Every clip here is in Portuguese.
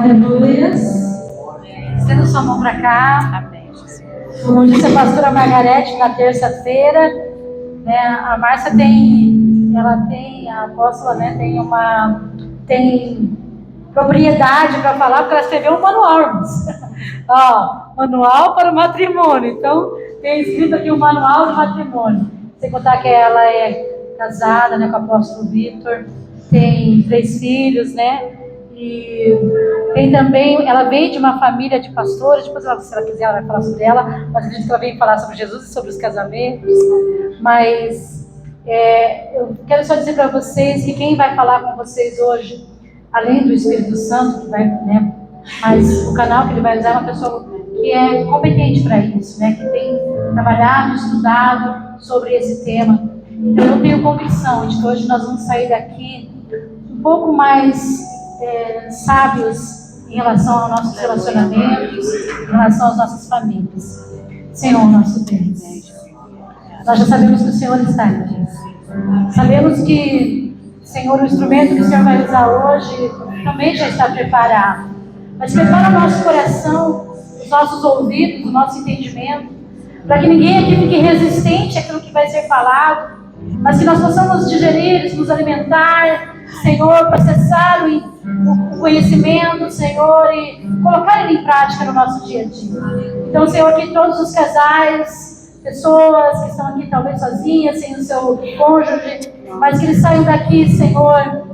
Aleluia. Estenda sua mão para cá. Amém. Como disse a pastora Margarete na terça-feira, né, a Márcia a apóstola, né, tem propriedade para falar, porque ela escreveu um manual. Manual para o matrimônio. Então, tem escrito aqui um manual de matrimônio. Sem contar que ela é casada, né, com o apóstolo Vitor, tem 3 filhos, né? E tem também, ela veio de uma família de pastores. Depois, se ela quiser, ela vai falar sobre ela. Mas acredito que ela veio falar sobre Jesus e sobre os casamentos. Mas eu quero só dizer para vocês que quem vai falar com vocês hoje, além do Espírito Santo, que vai, né? Mas o canal que ele vai usar é uma pessoa que é competente para isso, né? Que tem trabalhado, estudado sobre esse tema. Então eu tenho convicção de que hoje nós vamos sair daqui um pouco mais sábios em relação aos nossos relacionamentos, em relação às nossas famílias. Senhor, nosso Deus, nós já sabemos que o Senhor está aqui. Sabemos que, Senhor, o instrumento que o Senhor vai usar hoje também já está preparado. Mas prepara o nosso coração, os nossos ouvidos, o nosso entendimento, para que ninguém aqui fique resistente àquilo que vai ser falado, mas que nós possamos digerir, nos alimentar, Senhor, processar o conhecimento, Senhor, e colocar ele em prática no nosso dia a dia. Então, Senhor, que todos os casais, pessoas que estão aqui talvez sozinhas, sem o seu cônjuge, mas que eles saiam daqui, Senhor,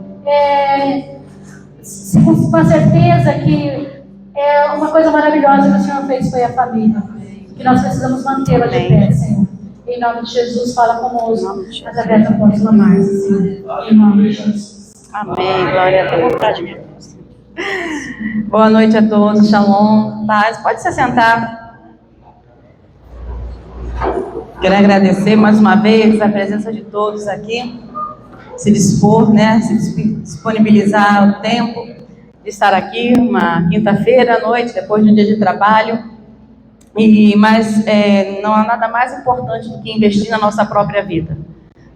com a certeza que uma coisa maravilhosa que o Senhor fez foi a família, que nós precisamos mantê-la de pé, Senhor. Em nome de Jesus, fala conosco através da apóstola Márcia, Senhor. Em nome de Jesus. Amém. Glória a Deus. Boa noite a todos. Shalom. Paz. Pode se sentar. Quero agradecer mais uma vez a presença de todos aqui. Se dispor, né? Se disponibilizar o tempo de estar aqui, uma quinta-feira à noite, depois de um dia de trabalho. Mas não há nada mais importante do que investir na nossa própria vida.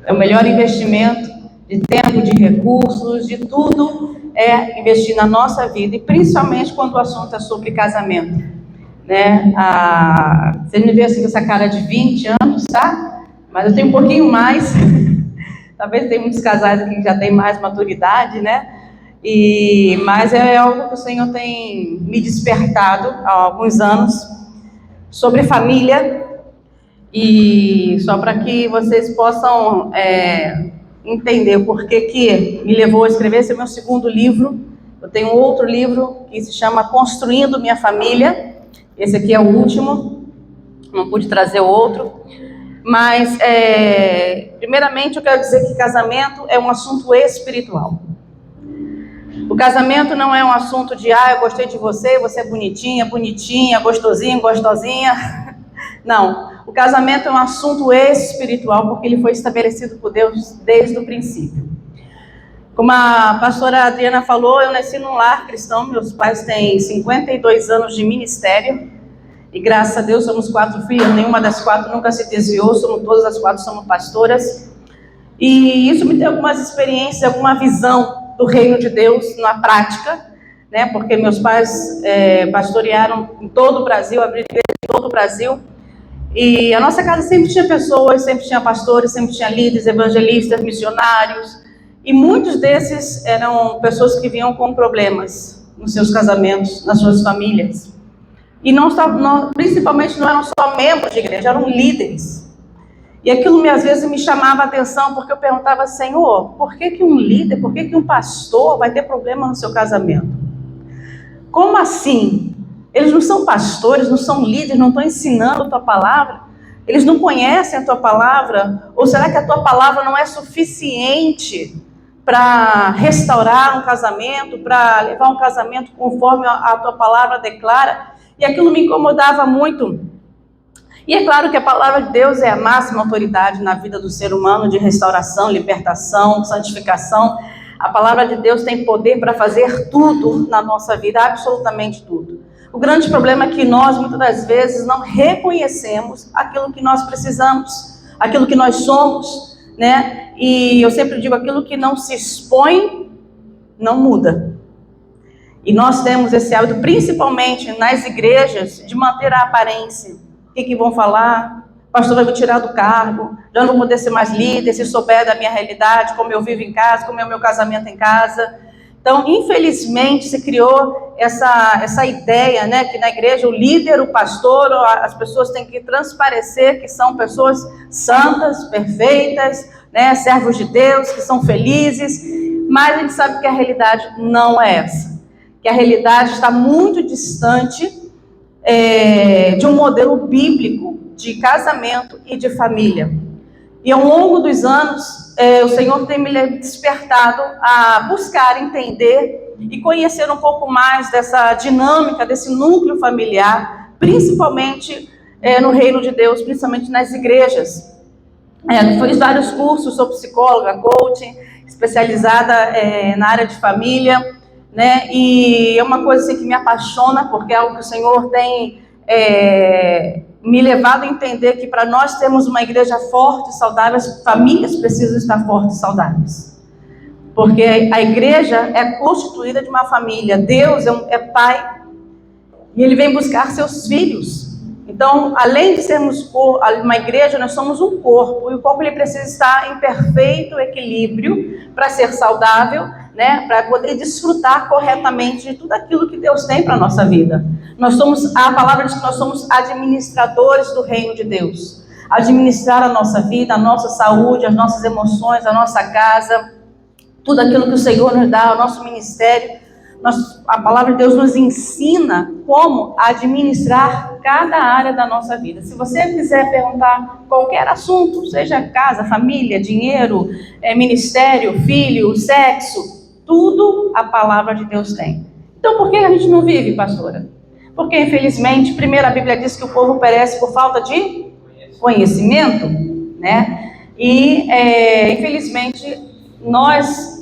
É o melhor investimento de tempo, de recursos, de tudo, é investir na nossa vida, e principalmente quando o assunto é sobre casamento, né? Vocês me veem assim com essa cara de 20 anos, tá? Mas eu tenho um pouquinho mais. Talvez tenha muitos casais aqui que já têm mais maturidade, né? Mas é algo que o Senhor tem me despertado há alguns anos sobre família, e só para que vocês possam entender o porquê que me levou a escrever. Esse é o meu segundo livro. Eu tenho outro livro que se chama Construindo Minha Família. Esse aqui é o último, não pude trazer o outro. Mas, primeiramente, eu quero dizer que casamento é um assunto espiritual. O casamento não é um assunto de, eu gostei de você, você é bonitinha, bonitinha, gostosinho, gostosinha. Não, o casamento é um assunto espiritual, porque ele foi estabelecido por Deus desde o princípio. Como a pastora Adriana falou, eu nasci num lar cristão, meus pais têm 52 anos de ministério, e graças a Deus somos 4 filhas, nenhuma das 4 nunca se desviou, todas as 4 somos pastoras, e isso me deu algumas experiências, alguma visão do reino de Deus na prática, né? Porque meus pais pastorearam em todo o Brasil, abriram igreja em todo o Brasil, e a nossa casa sempre tinha pessoas, sempre tinha pastores, sempre tinha líderes, evangelistas, missionários, e muitos desses eram pessoas que vinham com problemas nos seus casamentos, nas suas famílias, e principalmente não eram só membros de igreja, eram líderes. E aquilo às vezes me chamava a atenção, porque eu perguntava: Senhor, por que um líder, por que um pastor vai ter problema no seu casamento? Como assim? Eles não são pastores, não são líderes, não estão ensinando a tua palavra? Eles não conhecem a tua palavra? Ou será que a tua palavra não é suficiente para restaurar um casamento, para levar um casamento conforme a tua palavra declara? E aquilo me incomodava muito. E é claro que a palavra de Deus é a máxima autoridade na vida do ser humano, de restauração, libertação, santificação. A palavra de Deus tem poder para fazer tudo na nossa vida, absolutamente tudo. O grande problema é que nós, muitas das vezes, não reconhecemos aquilo que nós precisamos, aquilo que nós somos, né? E eu sempre digo, aquilo que não se expõe, não muda. E nós temos esse hábito, principalmente nas igrejas, de manter a aparência. O que vão falar? O pastor vai me tirar do cargo, já não vou poder ser mais líder, se souber da minha realidade, como eu vivo em casa, como é o meu casamento em casa. Então, infelizmente, se criou essa ideia, né, que na igreja o líder, o pastor, as pessoas têm que transparecer que são pessoas santas, perfeitas, né, servos de Deus, que são felizes, mas a gente sabe que a realidade não é essa. Que a realidade está muito distante de um modelo bíblico de casamento e de família. E ao longo dos anos, o Senhor tem me despertado a buscar, entender e conhecer um pouco mais dessa dinâmica, desse núcleo familiar, principalmente no reino de Deus, principalmente nas igrejas. Fiz vários cursos, sou psicóloga, coaching, especializada na área de família, né? E é uma coisa assim, que me apaixona, porque é algo que o Senhor tem me levado a entender que para nós termos uma igreja forte e saudável, as famílias precisam estar fortes e saudáveis. Porque a igreja é constituída de uma família. Deus é pai e Ele vem buscar seus filhos. Então, além de sermos uma igreja, nós somos um corpo. E o corpo ele precisa estar em perfeito equilíbrio para ser saudável, né? Para poder desfrutar corretamente de tudo aquilo que Deus tem para a nossa vida. A palavra diz que nós somos administradores do reino de Deus. Administrar a nossa vida, a nossa saúde, as nossas emoções, a nossa casa, tudo aquilo que o Senhor nos dá, o nosso ministério. A palavra de Deus nos ensina como administrar cada área da nossa vida. Se você quiser perguntar qualquer assunto, seja casa, família, dinheiro, ministério, filho, sexo, tudo a palavra de Deus tem. Então por que a gente não vive, pastora? Porque infelizmente, primeiro a Bíblia diz que o povo perece por falta de conhecimento, né? E infelizmente nós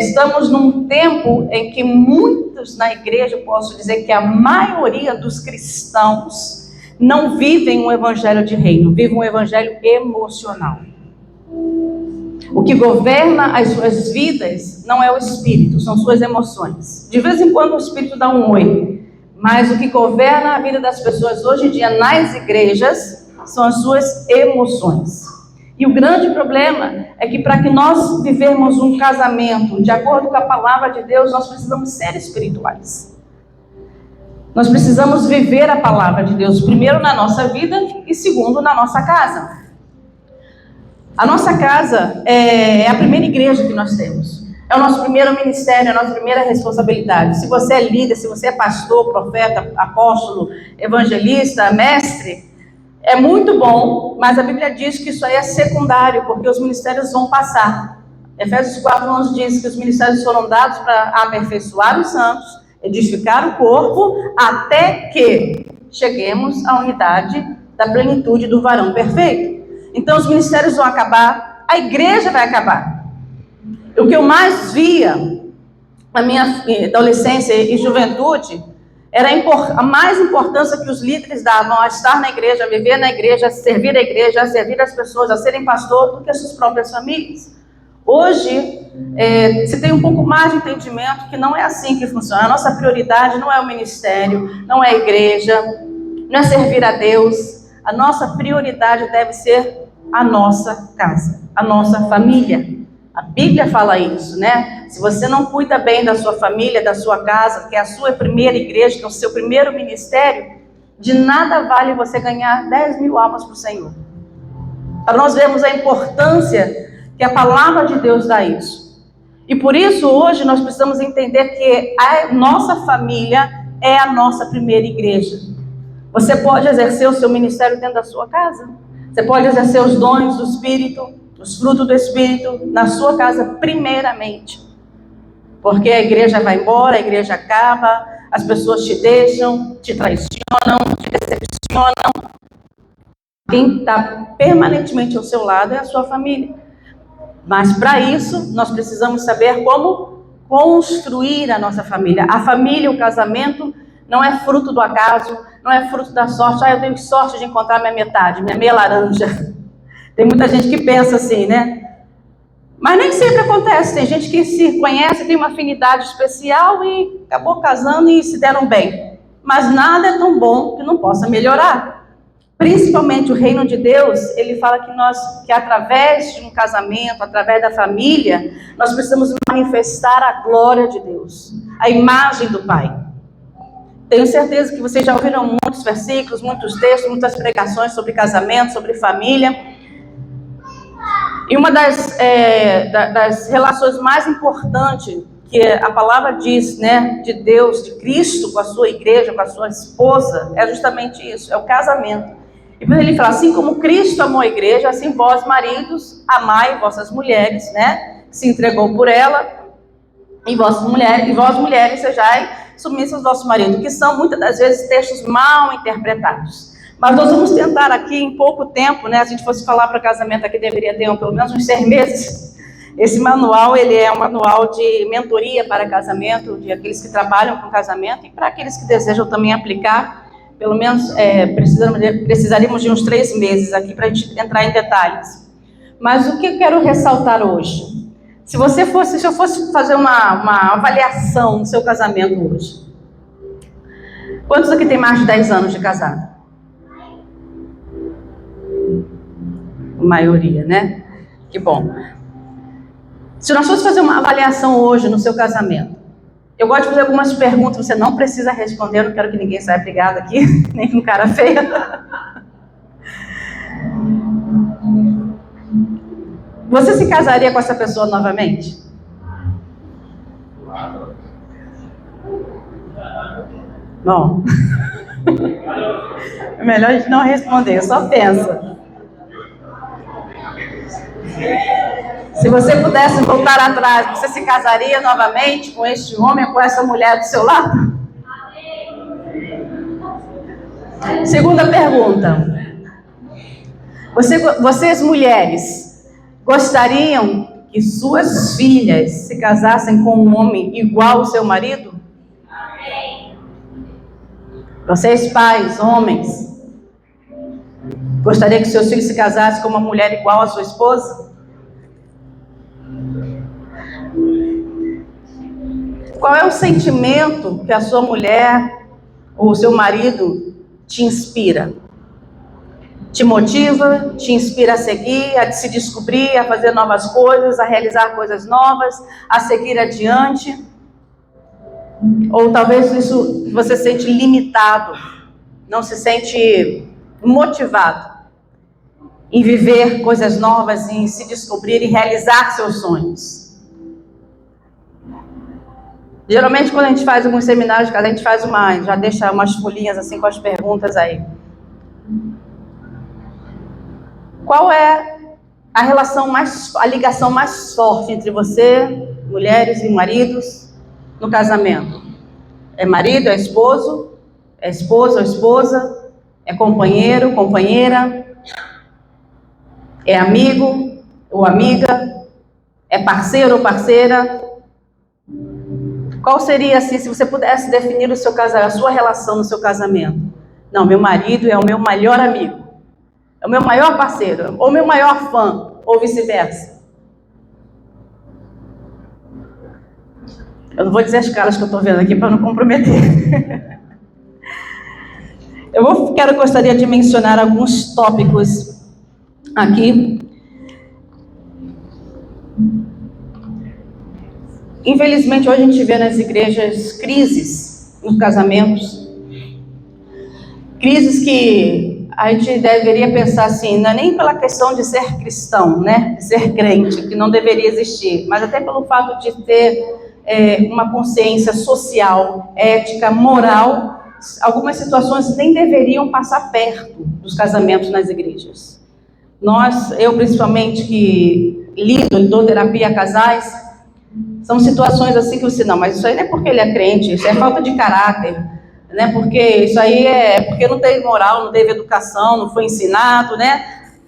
estamos num tempo em que muitos na igreja, eu posso dizer que a maioria dos cristãos não vivem um evangelho de reino, vivem um evangelho emocional. O que governa as suas vidas não é o espírito, são suas emoções. De vez em quando o espírito dá um oi, mas o que governa a vida das pessoas hoje em dia nas igrejas são as suas emoções. E o grande problema é que para que nós vivemos um casamento de acordo com a palavra de Deus, nós precisamos ser espirituais. Nós precisamos viver a palavra de Deus, primeiro na nossa vida e segundo na nossa casa. A nossa casa é a primeira igreja que nós temos. É o nosso primeiro ministério, é a nossa primeira responsabilidade. Se você é líder, se você é pastor, profeta, apóstolo, evangelista, mestre, é muito bom, mas a Bíblia diz que isso aí é secundário, porque os ministérios vão passar. Efésios 4:11 diz que os ministérios foram dados para aperfeiçoar os santos, edificar o corpo, até que cheguemos à unidade da plenitude do varão perfeito. Então os ministérios vão acabar, a igreja vai acabar. O que eu mais via na minha adolescência e juventude era a mais importância que os líderes davam a estar na igreja, a viver na igreja, a servir a igreja, a servir as pessoas, a serem pastor, do que as suas próprias famílias. Hoje, se tem um pouco mais de entendimento que não é assim que funciona. A nossa prioridade não é o ministério, não é a igreja, não é servir a Deus. A nossa prioridade deve ser a nossa casa, a nossa família. A Bíblia fala isso, né? Se você não cuida bem da sua família, da sua casa, que é a sua primeira igreja, que é o seu primeiro ministério, de nada vale você ganhar 10 mil almas para o Senhor. Para nós vermos a importância que a palavra de Deus dá isso. E por isso hoje nós precisamos entender que a nossa família é a nossa primeira igreja. Você pode exercer o seu ministério dentro da sua casa. Você pode exercer os dons do Espírito, os frutos do Espírito na sua casa primeiramente. Porque a igreja vai embora, a igreja acaba, as pessoas te deixam, te traicionam, te decepcionam. Quem está permanentemente ao seu lado é a sua família. Mas para isso, nós precisamos saber como construir a nossa família. A família, o casamento, não é fruto do acaso, não é fruto da sorte. Eu tenho sorte de encontrar minha metade, minha meia laranja. Tem muita gente que pensa assim, né? Mas nem sempre acontece. Tem gente que se conhece, tem uma afinidade especial e acabou casando e se deram bem. Mas nada é tão bom que não possa melhorar. Principalmente o reino de Deus, ele fala que através de um casamento, através da família, nós precisamos manifestar a glória de Deus, a imagem do Pai. Tenho certeza que vocês já ouviram muitos versículos, muitos textos, muitas pregações sobre casamento, sobre família. E uma das relações mais importantes que a palavra diz, né, de Deus, de Cristo com a sua igreja, com a sua esposa, é justamente isso, é o casamento. E por ele fala, assim como Cristo amou a igreja, assim vós, maridos, amai vossas mulheres, né, se entregou por ela, e vós, mulheres, sejai submissas aos vossos maridos, que são muitas das vezes textos mal interpretados. Mas nós vamos tentar aqui em pouco tempo, né, se a gente fosse falar para casamento aqui, deveria ter pelo menos uns 6 meses. Esse manual, ele é um manual de mentoria para casamento, de aqueles que trabalham com casamento, e para aqueles que desejam também aplicar, pelo menos precisaríamos de uns 3 meses aqui para a gente entrar em detalhes. Mas o que eu quero ressaltar hoje? Se eu fosse fazer uma avaliação do seu casamento hoje, quantos aqui tem mais de 10 anos de casado? A maioria, né? Que bom. Se nós fôssemos fazer uma avaliação hoje no seu casamento, eu gosto de fazer algumas perguntas, você não precisa responder, eu não quero que ninguém saia brigado aqui, nem com cara feia. Você se casaria com essa pessoa novamente? Bom, é melhor a gente não responder, só pensa. Se você pudesse voltar atrás, você se casaria novamente com este homem, com essa mulher do seu lado? Segunda pergunta. Vocês mulheres, gostariam que suas filhas se casassem com um homem igual ao seu marido? Vocês pais, homens, gostaria que seus filhos se casassem com uma mulher igual à sua esposa? Qual é o sentimento que a sua mulher ou o seu marido te inspira? Te motiva, te inspira a seguir, a se descobrir, a fazer novas coisas, a realizar coisas novas, a seguir adiante? Ou talvez isso você se sente limitado, não se sente motivado em viver coisas novas, em se descobrir e realizar seus sonhos? Geralmente quando a gente faz alguns seminários, a gente já deixa umas folhinhas assim com as perguntas aí. Qual é a ligação mais forte entre você, mulheres e maridos, no casamento? É marido, é esposo? É esposa ou esposa? É companheiro, companheira? É amigo ou amiga? É parceiro ou parceira? Qual seria, assim, se você pudesse definir a sua relação no seu casamento? Não, meu marido é o meu melhor amigo, é o meu maior parceiro, ou meu maior fã, ou vice-versa. Eu não vou dizer as caras que eu estou vendo aqui para não comprometer. Gostaria de mencionar alguns tópicos aqui. Infelizmente, hoje a gente vê nas igrejas crises nos casamentos. Crises que a gente deveria pensar assim, não é nem pela questão de ser cristão, né? De ser crente, que não deveria existir, mas até pelo fato de ter uma consciência social, ética, moral. Algumas situações nem deveriam passar perto dos casamentos nas igrejas. Eu principalmente que dou terapia a casais, são situações assim que você, não, mas isso aí não é porque ele é crente, isso é falta de caráter, né? Porque isso aí é porque não teve moral, não teve educação, não foi ensinado, né?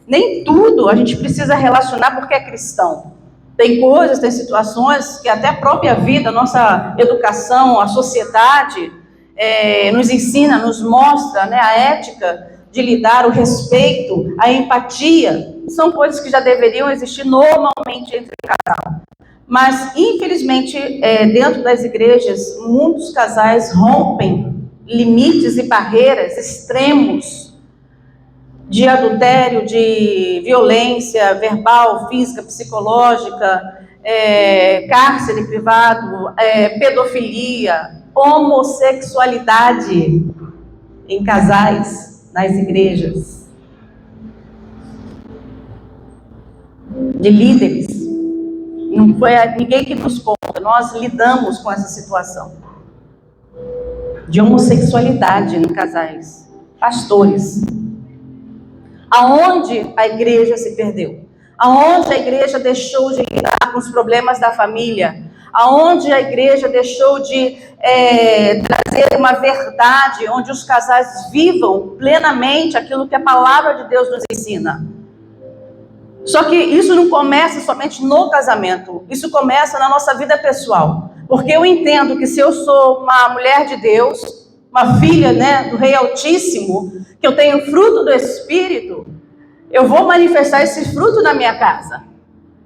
Nem tudo a gente precisa relacionar porque é cristão. Tem coisas, tem situações que até a própria vida, a nossa educação, a sociedade nos ensina, nos mostra, né, a ética de lidar, o respeito, a empatia, são coisas que já deveriam existir normalmente entre casal. Mas, infelizmente, dentro das igrejas, muitos casais rompem limites e barreiras extremos de adultério, de violência verbal, física, psicológica, cárcere privado, pedofilia, homossexualidade em casais, nas igrejas, de líderes. Não foi ninguém que nos conta, nós lidamos com essa situação de homossexualidade em casais, pastores. Aonde a igreja se perdeu? Aonde a igreja deixou de lidar com os problemas da família? Aonde a igreja deixou de trazer uma verdade, onde os casais vivam plenamente aquilo que a palavra de Deus nos ensina? Só que isso não começa somente no casamento, isso começa na nossa vida pessoal. Porque eu entendo que se eu sou uma mulher de Deus, uma filha, do Rei Altíssimo, que eu tenho fruto do Espírito, eu vou manifestar esse fruto na minha casa.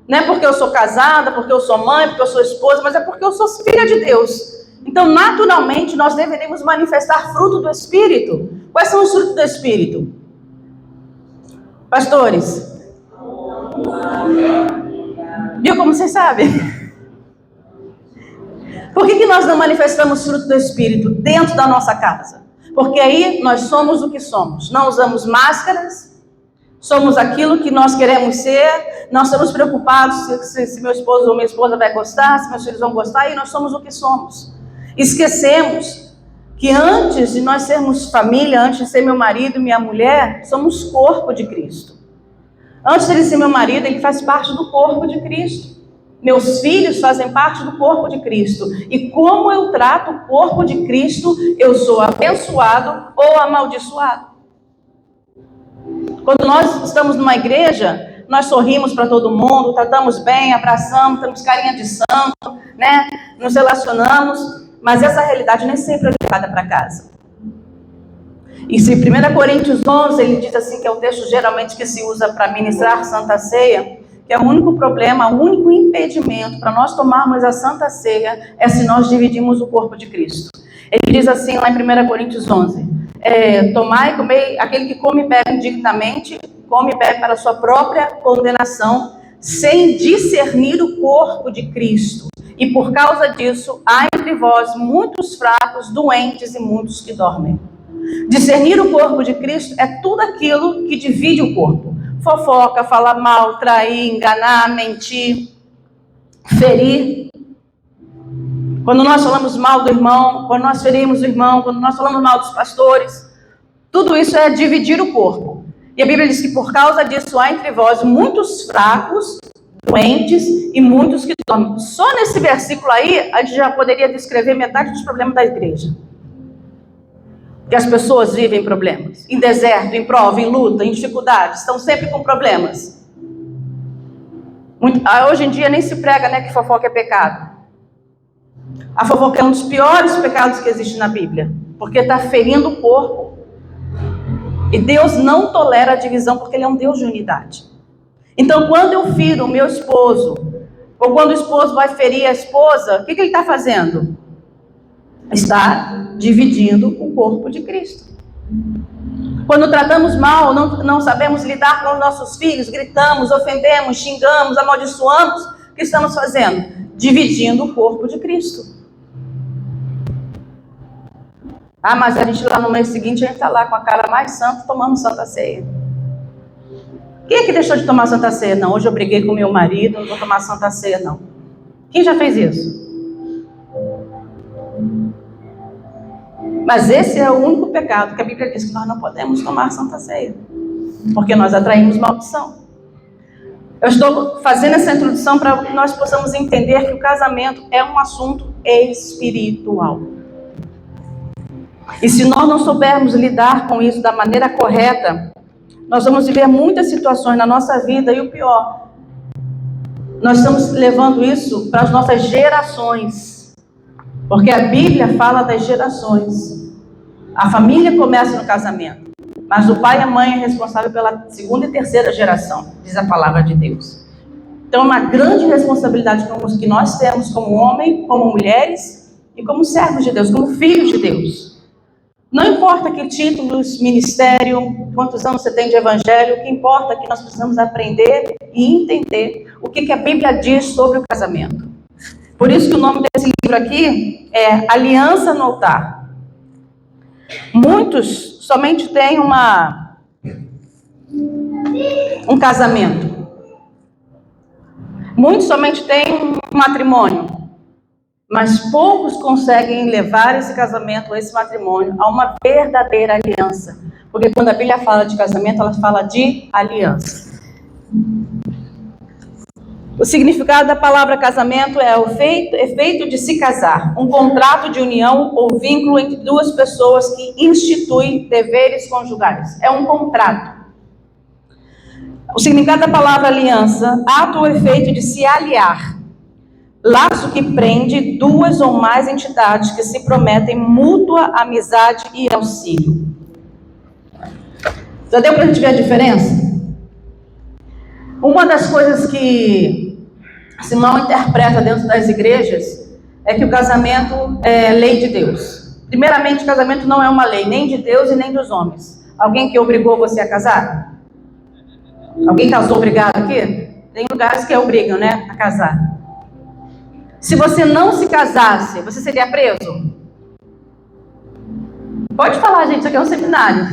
Não é porque eu sou casada, porque eu sou mãe, porque eu sou esposa, mas é porque eu sou filha de Deus. Então, naturalmente, nós deveríamos manifestar fruto do Espírito. Quais são os frutos do Espírito? Pastores? Viu como vocês sabem? Por que nós não manifestamos fruto do Espírito dentro da nossa casa? Porque aí nós somos o que somos. Não usamos máscaras, somos aquilo que nós queremos ser, não estamos preocupados se meu esposo ou minha esposa vai gostar, se meus filhos vão gostar, e nós somos o que somos. Esquecemos que antes de nós sermos família, antes de ser meu marido e minha mulher, somos corpo de Cristo. Antes de ele ser meu marido, ele faz parte do corpo de Cristo. Meus filhos fazem parte do corpo de Cristo. E como eu trato o corpo de Cristo, eu sou abençoado ou amaldiçoado. Quando nós estamos numa igreja, nós sorrimos para todo mundo, tratamos bem, abraçamos, temos carinha de santo, nos relacionamos, mas essa realidade nem sempre é levada para casa. E se 1 Coríntios 11, ele diz assim, que é o texto geralmente que se usa para ministrar Santa Ceia, que é o único problema, o único impedimento para nós tomarmos a Santa Ceia é se nós dividimos o corpo de Cristo. Ele diz assim lá em 1 Coríntios 11, tomai e comei, aquele que come e bebe indignamente, come e bebe para a sua própria condenação, sem discernir o corpo de Cristo. E por causa disso, há entre vós muitos fracos, doentes e muitos que dormem. Discernir o corpo de Cristo é tudo aquilo que divide o corpo. Fofoca, falar mal, trair, enganar, mentir, ferir. Quando nós falamos mal do irmão, quando nós ferimos o irmão, quando nós falamos mal dos pastores, tudo isso é dividir o corpo. E a Bíblia diz que por causa disso há entre vós muitos fracos, doentes e muitos que dormem. Só nesse versículo aí, a gente já poderia descrever metade dos problemas da igreja. Que as pessoas vivem problemas, em deserto, em prova, em luta, em dificuldades, estão sempre com problemas. Hoje em dia nem se prega, que fofoca é pecado. A fofoca é um dos piores pecados que existe na Bíblia, porque está ferindo o corpo. E Deus não tolera a divisão, porque Ele é um Deus de unidade. Então, quando eu firo o meu esposo, ou quando o esposo vai ferir a esposa, o que ele está fazendo? Está dividindo o corpo de Cristo. Quando tratamos mal, não sabemos lidar com os nossos filhos, gritamos, ofendemos, xingamos, amaldiçoamos, o que estamos fazendo? Dividindo o corpo de Cristo. Mas a gente lá no mês seguinte, a gente está lá com a cara mais santa, tomando Santa Ceia. Quem é que deixou de tomar Santa Ceia? Não, hoje eu briguei com meu marido, não vou tomar Santa Ceia, não. Quem já fez isso? Mas esse é o único pecado que a Bíblia diz que nós não podemos tomar Santa Ceia, porque nós atraímos maldição. Eu estou fazendo essa introdução para que nós possamos entender que o casamento é um assunto espiritual. E se nós não soubermos lidar com isso da maneira correta, nós vamos viver muitas situações na nossa vida e o pior, nós estamos levando isso para as nossas gerações. Porque a Bíblia fala das gerações. A família começa no casamento, Mas o pai e a mãe é responsável pela segunda e terceira geração, diz a palavra de Deus. Então, é uma grande responsabilidade que nós temos como homem, como mulheres e como servos de Deus, como filhos de Deus. Não importa que títulos, ministério, quantos anos você tem de evangelho, o que importa é que nós precisamos aprender e entender o que a Bíblia diz sobre o casamento. Por isso que o nome desse livro aqui é Aliança no Altar. Muitos somente têm um casamento. Muitos somente têm um matrimônio. Mas poucos conseguem levar esse casamento, esse matrimônio, a uma verdadeira aliança. Porque quando a Bíblia fala de casamento, ela fala de aliança. O significado da palavra casamento é o efeito de se casar, um contrato de união ou vínculo entre duas pessoas que instituem deveres conjugais. É um contrato. O significado da palavra aliança, ato ou efeito de se aliar. Laço que prende duas ou mais entidades que se prometem mútua amizade e auxílio. Já deu para a gente ver a diferença? Uma das coisas que se mal interpreta dentro das igrejas é que o casamento é lei de Deus. Primeiramente, o casamento não é uma lei, nem de Deus e nem dos homens. Alguém que obrigou você a casar? Alguém casou obrigado aqui? Tem lugares que obrigam, né, a casar. Se você não se casasse, você seria preso? Pode falar, gente, isso aqui é um seminário.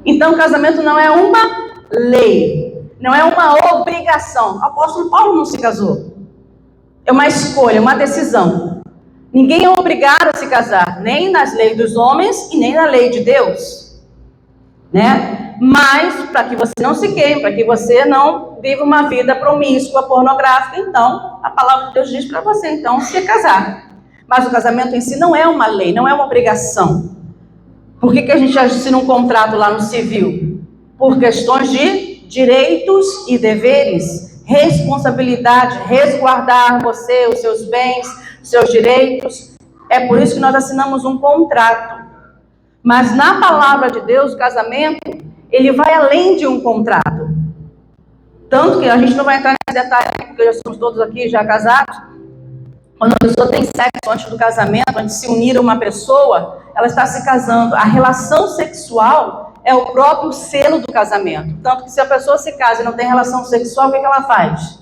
Então, o casamento não é uma lei, não é uma obrigação. O apóstolo Paulo não se casou. É uma escolha, uma decisão. Ninguém é obrigado a se casar, nem nas leis dos homens e nem na lei de Deus. Né? Mas, para que você não se queime, para que você não viva uma vida promíscua, pornográfica, então, a palavra de Deus diz para você, então, se casar. Mas o casamento em si não é uma lei, não é uma obrigação. Por que a gente assina um contrato lá no civil? Por questões de direitos e deveres, responsabilidade, resguardar você, os seus bens, os seus direitos. É por isso que nós assinamos um contrato. Mas na palavra de Deus, o casamento, ele vai além de um contrato. Tanto que a gente não vai entrar nesse detalhe, porque já somos todos aqui já casados. Quando a pessoa tem sexo antes do casamento, antes de se unir a uma pessoa, ela está se casando. A relação sexual é o próprio selo do casamento. Tanto que se a pessoa se casa e não tem relação sexual, o que ela faz?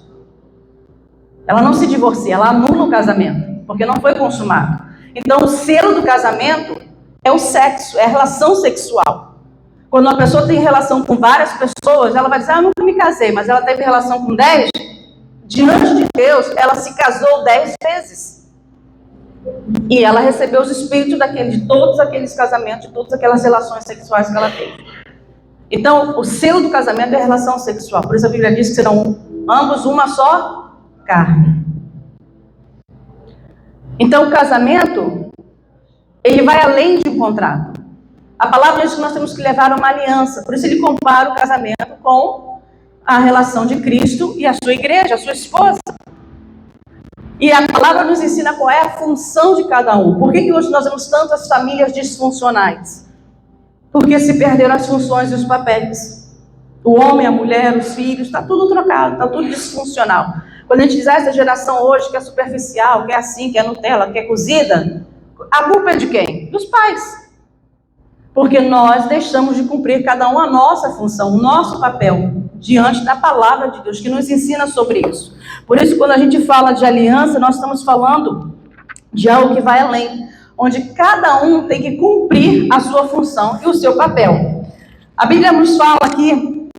Ela não se divorcia, ela anula o casamento, porque não foi consumado. Então, o selo do casamento é o sexo, é a relação sexual. Quando uma pessoa tem relação com várias pessoas, ela vai dizer, eu nunca me casei, mas ela teve relação com 10, diante de Deus, ela se casou 10 vezes. E ela recebeu os espíritos de todos aqueles casamentos, de todas aquelas relações sexuais que ela teve. Então, o selo do casamento é a relação sexual. Por isso a Bíblia diz que serão ambos uma só carne. Então, o casamento, ele vai além de um contrato. A palavra diz que nós temos que levar uma aliança. Por isso ele compara o casamento com a relação de Cristo e a sua igreja, a sua esposa. E a palavra nos ensina qual é a função de cada um. Por que hoje nós vemos tantas famílias disfuncionais? Porque se perderam as funções e os papéis. O homem, a mulher, os filhos, está tudo trocado, está tudo disfuncional. Quando a gente diz, essa geração hoje que é superficial, que é assim, que é Nutella, que é cozida, a culpa é de quem? Dos pais. Porque nós deixamos de cumprir cada um a nossa função, o nosso papel, diante da palavra de Deus, que nos ensina sobre isso. Por isso, quando a gente fala de aliança, nós estamos falando de algo que vai além, onde cada um tem que cumprir a sua função e o seu papel. A Bíblia nos fala aqui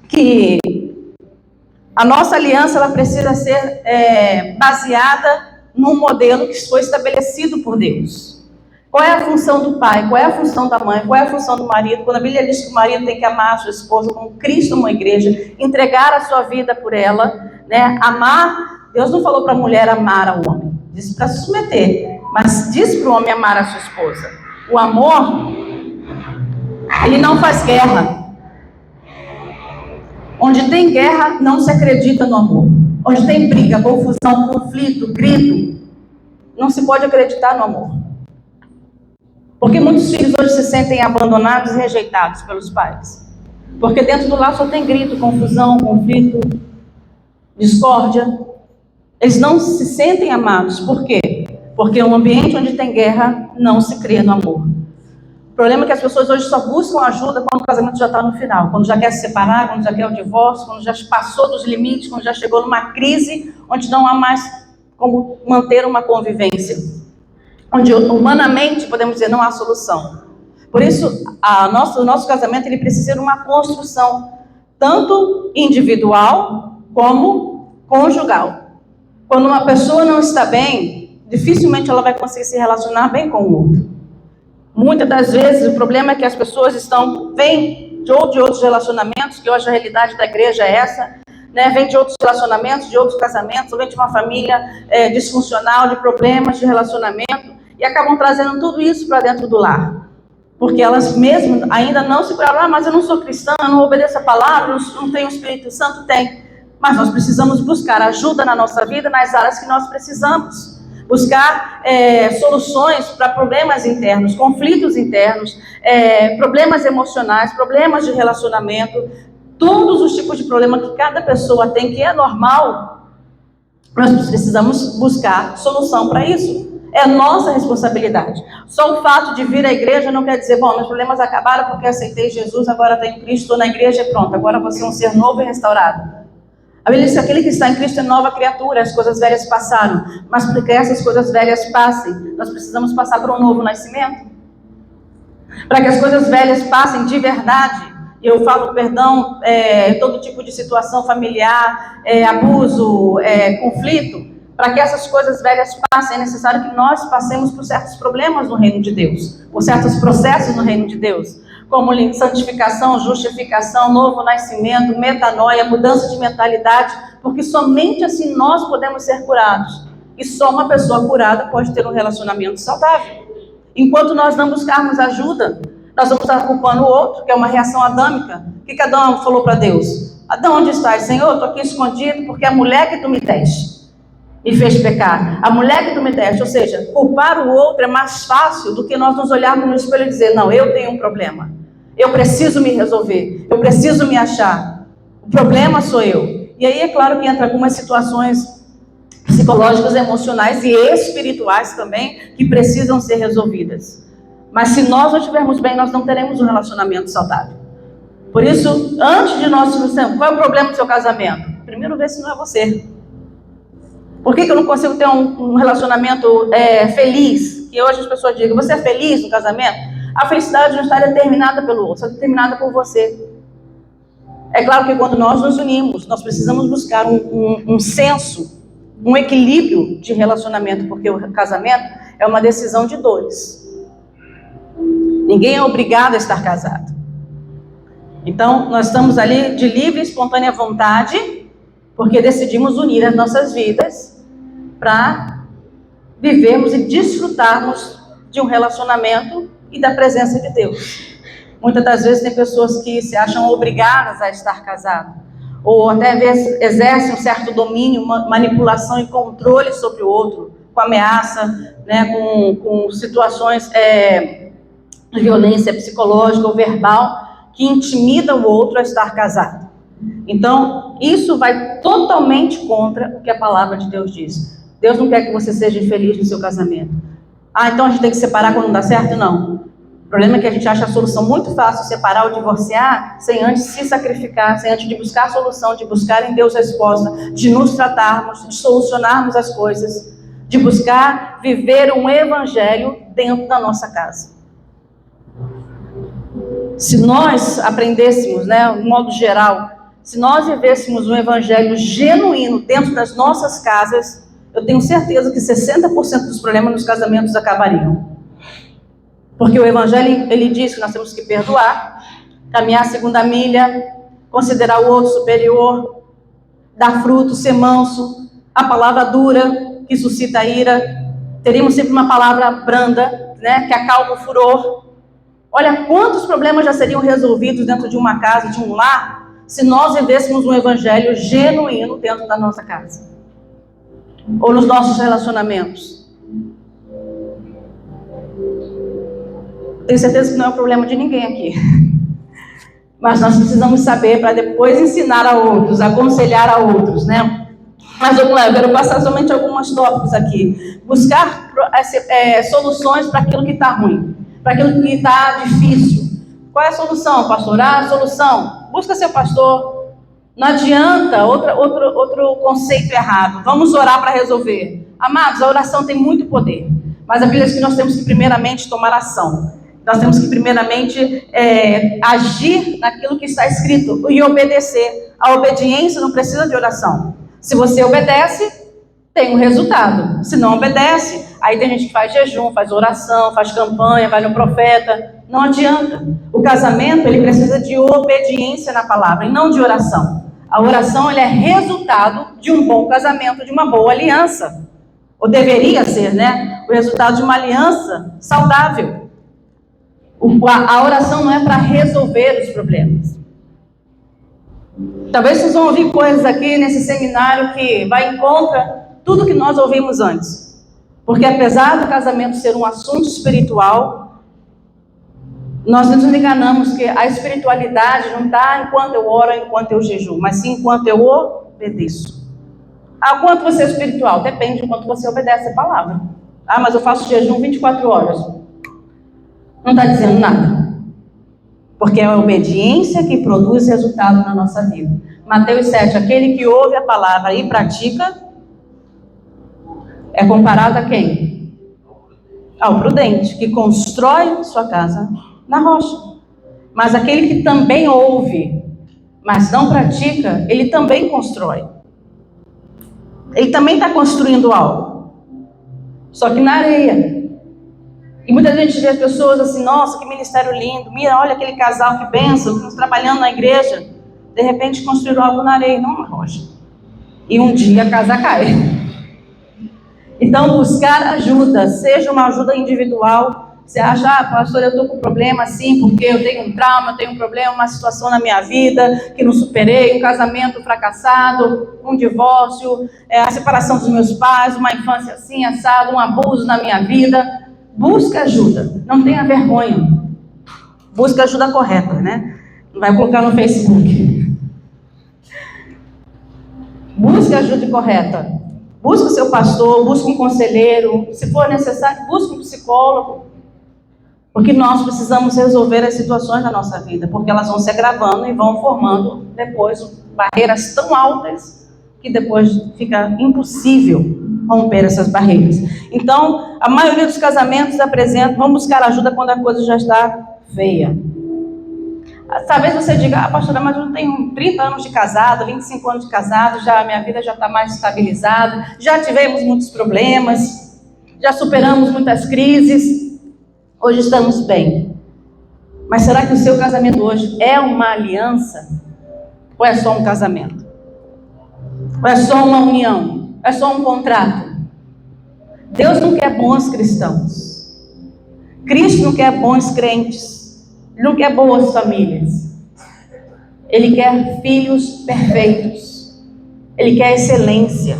que a nossa aliança ela precisa ser baseada num modelo que foi estabelecido por Deus. Qual é a função do pai? Qual é a função da mãe? Qual é a função do marido? Quando a Bíblia diz que o marido tem que amar a sua esposa como Cristo amou a igreja, entregar a sua vida por ela, né? Amar, Deus não falou para a mulher amar ao homem, disse para se submeter, mas disse para o homem amar a sua esposa. O amor, ele não faz guerra. Onde tem guerra, não se acredita no amor. Onde tem briga, confusão, conflito, grito, não se pode acreditar no amor. Porque muitos filhos hoje se sentem abandonados e rejeitados pelos pais. Porque dentro do lar só tem grito, confusão, conflito, discórdia. Eles não se sentem amados. Por quê? Porque um ambiente onde tem guerra não se cria no amor. O problema é que as pessoas hoje só buscam ajuda quando o casamento já está no final, quando já quer se separar, quando já quer o divórcio, quando já passou dos limites, quando já chegou numa crise onde não há mais como manter uma convivência, onde humanamente, podemos dizer, não há solução. Por isso, o nosso casamento ele precisa ser uma construção, tanto individual como conjugal. Quando uma pessoa não está bem, dificilmente ela vai conseguir se relacionar bem com o outro. Muitas das vezes o problema é que as pessoas vêm de outros relacionamentos, que hoje a realidade da igreja é essa, né? Vem de outros relacionamentos, de outros casamentos, vem de uma família disfuncional, de problemas de relacionamento, e acabam trazendo tudo isso para dentro do lar. Porque elas mesmas ainda não se preparam, mas eu não sou cristã, eu não obedeço a palavra, não tenho o Espírito Santo, tem. Mas nós precisamos buscar ajuda na nossa vida, nas áreas que nós precisamos. Buscar soluções para problemas internos, conflitos internos, problemas emocionais, problemas de relacionamento, todos os tipos de problema que cada pessoa tem, que é normal, nós precisamos buscar solução para isso. É nossa responsabilidade. Só o fato de vir à igreja não quer dizer, bom, meus problemas acabaram porque aceitei Jesus, agora tenho Cristo, estou na igreja e pronto, agora vou ser um ser novo e restaurado. A Bíblia diz que aquele que está em Cristo é nova criatura, as coisas velhas passaram. Mas para que essas coisas velhas passem, nós precisamos passar por um novo nascimento. Para que as coisas velhas passem de verdade, eu falo perdão, todo tipo de situação familiar, abuso, conflito, para que essas coisas velhas passem, é necessário que nós passemos por certos problemas no reino de Deus, por certos processos no reino de Deus, como santificação, justificação, novo nascimento, metanoia, mudança de mentalidade, porque somente assim nós podemos ser curados. E só uma pessoa curada pode ter um relacionamento saudável. Enquanto nós não buscarmos ajuda, nós vamos estar culpando o outro, que é uma reação adâmica. O que Adão falou para Deus? Adão, onde estás? Senhor, estou aqui escondido porque a mulher que tu me deste me fez pecar. A mulher que tu me deste, ou seja, culpar o outro é mais fácil do que nós nos olharmos no espelho e dizer, não, eu tenho um problema. Eu preciso me resolver, eu preciso me achar. O problema sou eu. E aí é claro que entra algumas situações psicológicas, emocionais e espirituais também que precisam ser resolvidas. Mas se nós não estivermos bem, nós não teremos um relacionamento saudável. Por isso, antes de nós discutirmos qual é o problema do seu casamento, primeiro ver se não é você. Por que eu não consigo ter um relacionamento feliz? Que hoje as pessoas digam, você é feliz no casamento? A felicidade não está determinada pelo outro, está determinada por você. É claro que quando nós nos unimos, nós precisamos buscar um senso, um equilíbrio de relacionamento, porque o casamento é uma decisão de dois. Ninguém é obrigado a estar casado. Então, nós estamos ali de livre e espontânea vontade, porque decidimos unir as nossas vidas para vivermos e desfrutarmos de um relacionamento e da presença de Deus. Muitas das vezes tem pessoas que se acham obrigadas a estar casadas, ou até exercem um certo domínio, manipulação e controle sobre o outro, com ameaça, né, com situações de violência psicológica ou verbal, que intimida o outro a estar casado. Então, isso vai totalmente contra o que a palavra de Deus diz. Deus não quer que você seja infeliz no seu casamento. Então a gente tem que separar quando não dá certo? Não. O problema é que a gente acha a solução muito fácil, separar ou divorciar, sem antes se sacrificar, sem antes de buscar a solução, de buscar em Deus a resposta, de nos tratarmos, de solucionarmos as coisas, de buscar viver um evangelho dentro da nossa casa. Se nós aprendêssemos, de modo geral, se nós vivêssemos um evangelho genuíno dentro das nossas casas, eu tenho certeza que 60% dos problemas nos casamentos acabariam. Porque o evangelho, ele diz que nós temos que perdoar, caminhar a segunda milha, considerar o outro superior, dar fruto, ser manso, a palavra dura, que suscita a ira. Teríamos sempre uma palavra branda, que acalma o furor. Olha quantos problemas já seriam resolvidos dentro de uma casa, de um lar, se nós vivêssemos um evangelho genuíno dentro da nossa casa. Ou nos nossos relacionamentos. tenho certeza que não é o problema de ninguém aqui. Mas nós precisamos saber para depois ensinar a outros, aconselhar a outros, né? Mas vamos lá, eu quero passar somente alguns tópicos aqui. Buscar soluções para aquilo que está ruim, para aquilo que está difícil. Qual é a solução, pastor? A solução, busca seu pastor. Não adianta, outro conceito errado. Vamos orar para resolver. Amados, a oração tem muito poder. Mas a Bíblia diz que nós temos que primeiramente tomar ação. Nós temos que primeiramente agir naquilo que está escrito e obedecer. A obediência não precisa de oração. Se você obedece, tem um resultado. Se não obedece, aí tem gente que faz jejum, faz oração, faz campanha, vai no profeta. Não adianta. O casamento, ele precisa de obediência na palavra e não de oração. A oração, ele é resultado de um bom casamento, de uma boa aliança. Ou deveria ser, né? O resultado de uma aliança saudável. A oração não é para resolver os problemas. Talvez vocês vão ouvir coisas aqui nesse seminário que vai em contra tudo que nós ouvimos antes. Porque apesar do casamento ser um assunto espiritual, nós nos enganamos que a espiritualidade não está enquanto eu oro, enquanto eu jejuo, mas sim enquanto eu obedeço. Quanto você é espiritual? Depende de quanto você obedece a palavra. Mas eu faço jejum 24 horas. Não está dizendo nada. Porque é a obediência que produz resultado na nossa vida. Mateus 7, aquele que ouve a palavra e pratica, é comparado a quem? Ao prudente, que constrói sua casa na rocha. Mas aquele que também ouve, mas não pratica, ele também constrói. Ele também está construindo algo. Só que na areia. E muita gente vê as pessoas assim, nossa, que ministério lindo, mira, olha aquele casal, que bênção, que estamos trabalhando na igreja. De repente construíram algo na areia, não na rocha. E um dia a casa cai. Então buscar ajuda, seja uma ajuda individual. Você acha, pastor, eu estou com problema assim, porque eu tenho um trauma, eu tenho um problema, uma situação na minha vida, que não superei, um casamento fracassado, um divórcio, a separação dos meus pais, uma infância assim, assado, um abuso na minha vida. Busca ajuda, não tenha vergonha. Busca ajuda correta, né? Não vai colocar no Facebook. Busca ajuda correta. Busca o seu pastor, busca um conselheiro. Se for necessário, busca um psicólogo. Porque nós precisamos resolver as situações da nossa vida, porque elas vão se agravando e vão formando depois barreiras tão altas que depois fica impossível romper essas barreiras. Então, a maioria dos casamentos apresentam, vamos buscar ajuda quando a coisa já está feia. Talvez você diga, pastora, mas eu tenho 30 anos de casado, 25 anos de casado, já minha vida já está mais estabilizada, já tivemos muitos problemas, já superamos muitas crises, hoje estamos bem. Mas será que o seu casamento hoje é uma aliança? Ou é só um casamento? Ou é só uma união? É só um contrato? Deus não quer bons cristãos. Cristo não quer bons crentes. Ele não quer boas famílias. Ele quer filhos perfeitos. Ele quer excelência.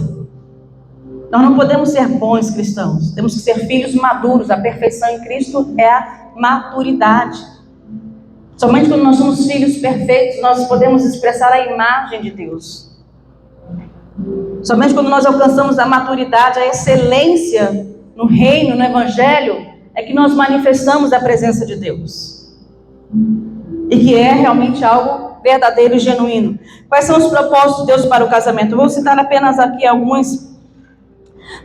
Nós não podemos ser bons cristãos. Temos que ser filhos maduros. A perfeição em Cristo é a maturidade. Somente quando nós somos filhos perfeitos, nós podemos expressar a imagem de Deus. Somente quando nós alcançamos a maturidade, a excelência no reino, no evangelho, é que nós manifestamos a presença de Deus. E que é realmente algo verdadeiro e genuíno. Quais são os propósitos de Deus para o casamento? Eu vou citar apenas aqui alguns.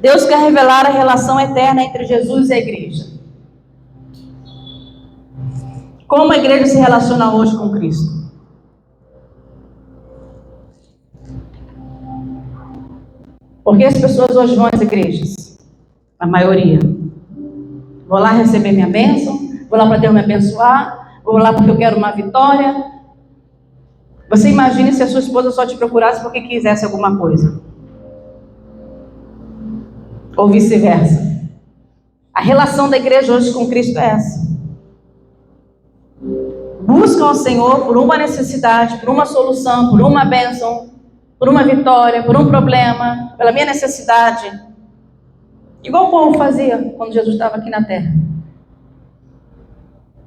Deus quer revelar a relação eterna entre Jesus e a igreja. Como a igreja se relaciona hoje com Cristo? Por que as pessoas hoje vão às igrejas? A maioria. Vou lá receber minha bênção, vou lá para Deus me abençoar, vou lá porque eu quero uma vitória. Você imagine se a sua esposa só te procurasse porque quisesse alguma coisa. Ou vice-versa. A relação da igreja hoje com Cristo é essa. Buscam ao Senhor por uma necessidade, por uma solução, por uma bênção, por uma vitória, por um problema, pela minha necessidade. Igual o povo fazia quando Jesus estava aqui na terra.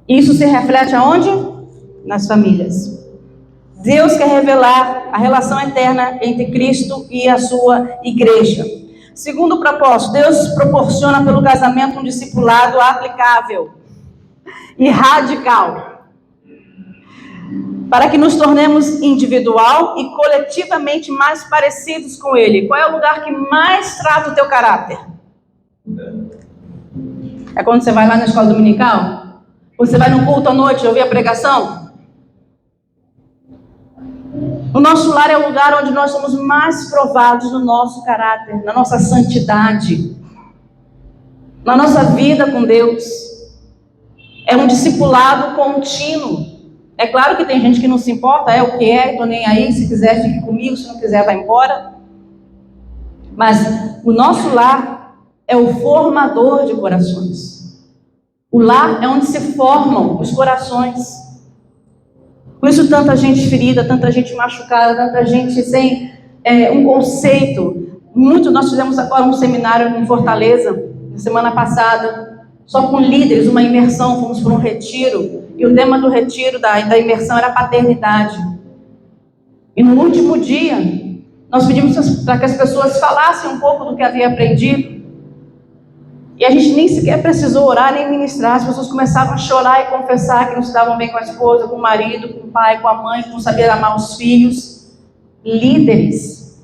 Isso se reflete aonde? Nas famílias. Deus quer revelar a relação eterna entre Cristo e a sua igreja. Segundo propósito, Deus proporciona pelo casamento um discipulado aplicável e radical, para que nos tornemos individual e coletivamente mais parecidos com Ele. Qual é o lugar que mais trata o teu caráter? É quando você vai lá na escola dominical? Você vai no culto à noite ouvir a pregação? O nosso lar é o lugar onde nós somos mais provados no nosso caráter, na nossa santidade, na nossa vida com Deus. É um discipulado contínuo. É claro que tem gente que não se importa, é o que é, estou nem aí, se quiser fique comigo, se não quiser vai embora. Mas o nosso lar é o formador de corações. O lar é onde se formam os corações. Por isso tanta gente ferida, tanta gente machucada, tanta gente sem um conceito. Nós fizemos agora um seminário em Fortaleza, na semana passada, só com líderes, uma imersão, fomos para um retiro, e o tema do retiro, da imersão, era paternidade. E no último dia, nós pedimos para que as pessoas falassem um pouco do que havia aprendido, e a gente nem sequer precisou orar nem ministrar. As pessoas começaram a chorar e confessar que não se davam bem com a esposa, com o marido, com o pai, com a mãe, que não sabiam amar os filhos. Líderes.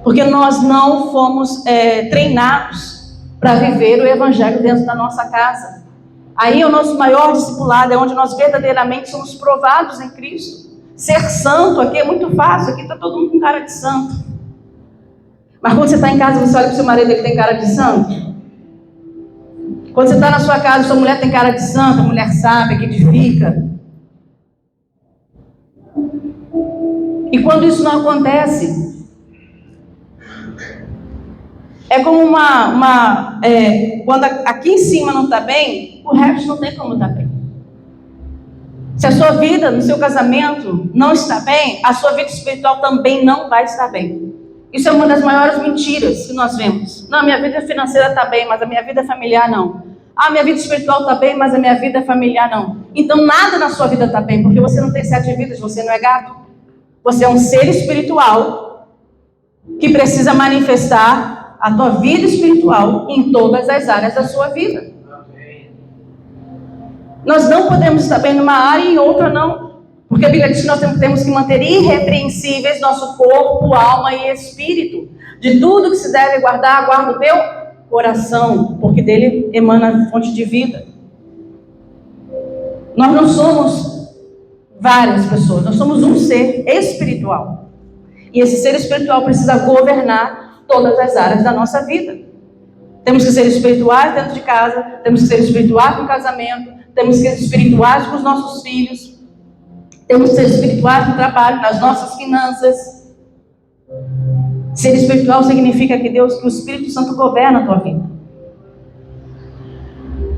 Porque nós não fomos treinados para viver o evangelho dentro da nossa casa. Aí o nosso maior discipulado é onde nós verdadeiramente somos provados em Cristo. Ser santo aqui é muito fácil, aqui está todo mundo com cara de santo. Mas quando você está em casa, você olha para o seu marido, ele tem cara de santo? Quando você está na sua casa, sua mulher tem cara de santa, a mulher sábia, que edifica. E quando isso não acontece, é como quando aqui em cima não está bem, o resto não tem como estar bem. Se a sua vida, no seu casamento, não está bem, a sua vida espiritual também não vai estar bem. Isso é uma das maiores mentiras que nós vemos. Não, minha vida financeira está bem, mas a minha vida familiar não. Ah, minha vida espiritual está bem, mas a minha vida familiar não. Então nada na sua vida está bem, porque você não tem 7 vidas, você não é gato. Você é um ser espiritual que precisa manifestar a tua vida espiritual em todas as áreas da sua vida. Nós não podemos estar bem numa área e em outra não. Porque a Bíblia diz que nós temos que manter irrepreensíveis nosso corpo, alma e espírito. De tudo que se deve guardar, guarda o teu coração, porque dele emana a fonte de vida. Nós não somos várias pessoas, nós somos um ser espiritual. E esse ser espiritual precisa governar todas as áreas da nossa vida. Temos que ser espirituais dentro de casa, temos que ser espirituais no casamento, temos que ser espirituais com os nossos filhos, temos que ser espirituais no trabalho, nas nossas finanças. Ser espiritual significa que o Espírito Santo governa a tua vida.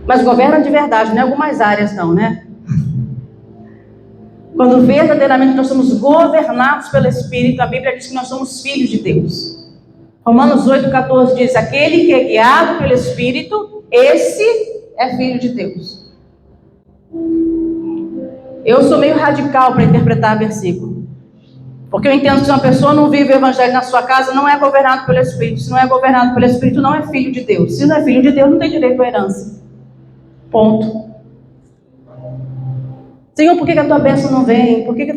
Mas governa de verdade, não é algumas áreas não, né? Quando verdadeiramente nós somos governados pelo Espírito, a Bíblia diz que nós somos filhos de Deus. Romanos 8,14 diz, aquele que é guiado pelo Espírito, esse é filho de Deus. Eu sou meio radical para interpretar versículo. Porque eu entendo que se uma pessoa não vive o evangelho na sua casa, não é governado pelo Espírito. Se não é governado pelo Espírito, não é filho de Deus. Se não é filho de Deus, não tem direito à herança. Ponto. Senhor, por que a tua bênção não vem? Por que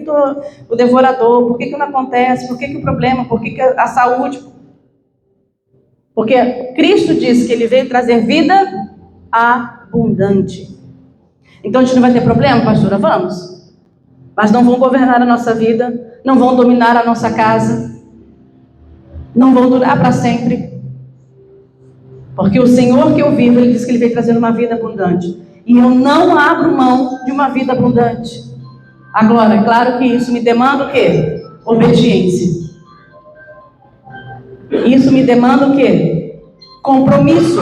o devorador? Por que não acontece? Por que o problema? Por que a saúde? Porque Cristo disse que Ele veio trazer vida abundante. Então a gente não vai ter problema, pastora? Vamos. Mas não vão governar a nossa vida, não vão dominar a nossa casa, não vão durar para sempre. Porque o Senhor que eu vivo, Ele disse que Ele veio trazer uma vida abundante. E eu não abro mão de uma vida abundante. Agora, é claro que isso me demanda o quê? Obediência. Isso me demanda o quê? Compromisso.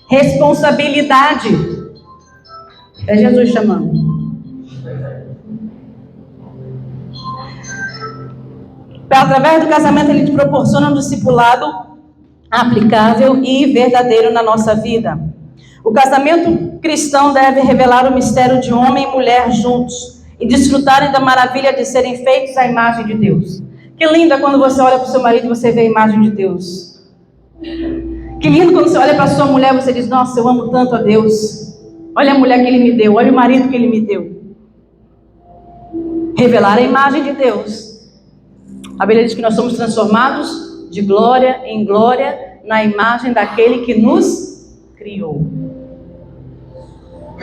Responsabilidade. É Jesus chamando. Através do casamento, Ele te proporciona um discipulado aplicável e verdadeiro na nossa vida. O casamento cristão deve revelar o mistério de homem e mulher juntos e desfrutarem da maravilha de serem feitos à imagem de Deus. Que lindo é quando você olha para o seu marido e você vê a imagem de Deus. Que lindo quando você olha para a sua mulher e você diz, nossa, eu amo tanto a Deus. Olha a mulher que Ele me deu, olha o marido que Ele me deu. Revelar a imagem de Deus. A Bíblia diz que nós somos transformados de glória em glória na imagem daquele que nos criou.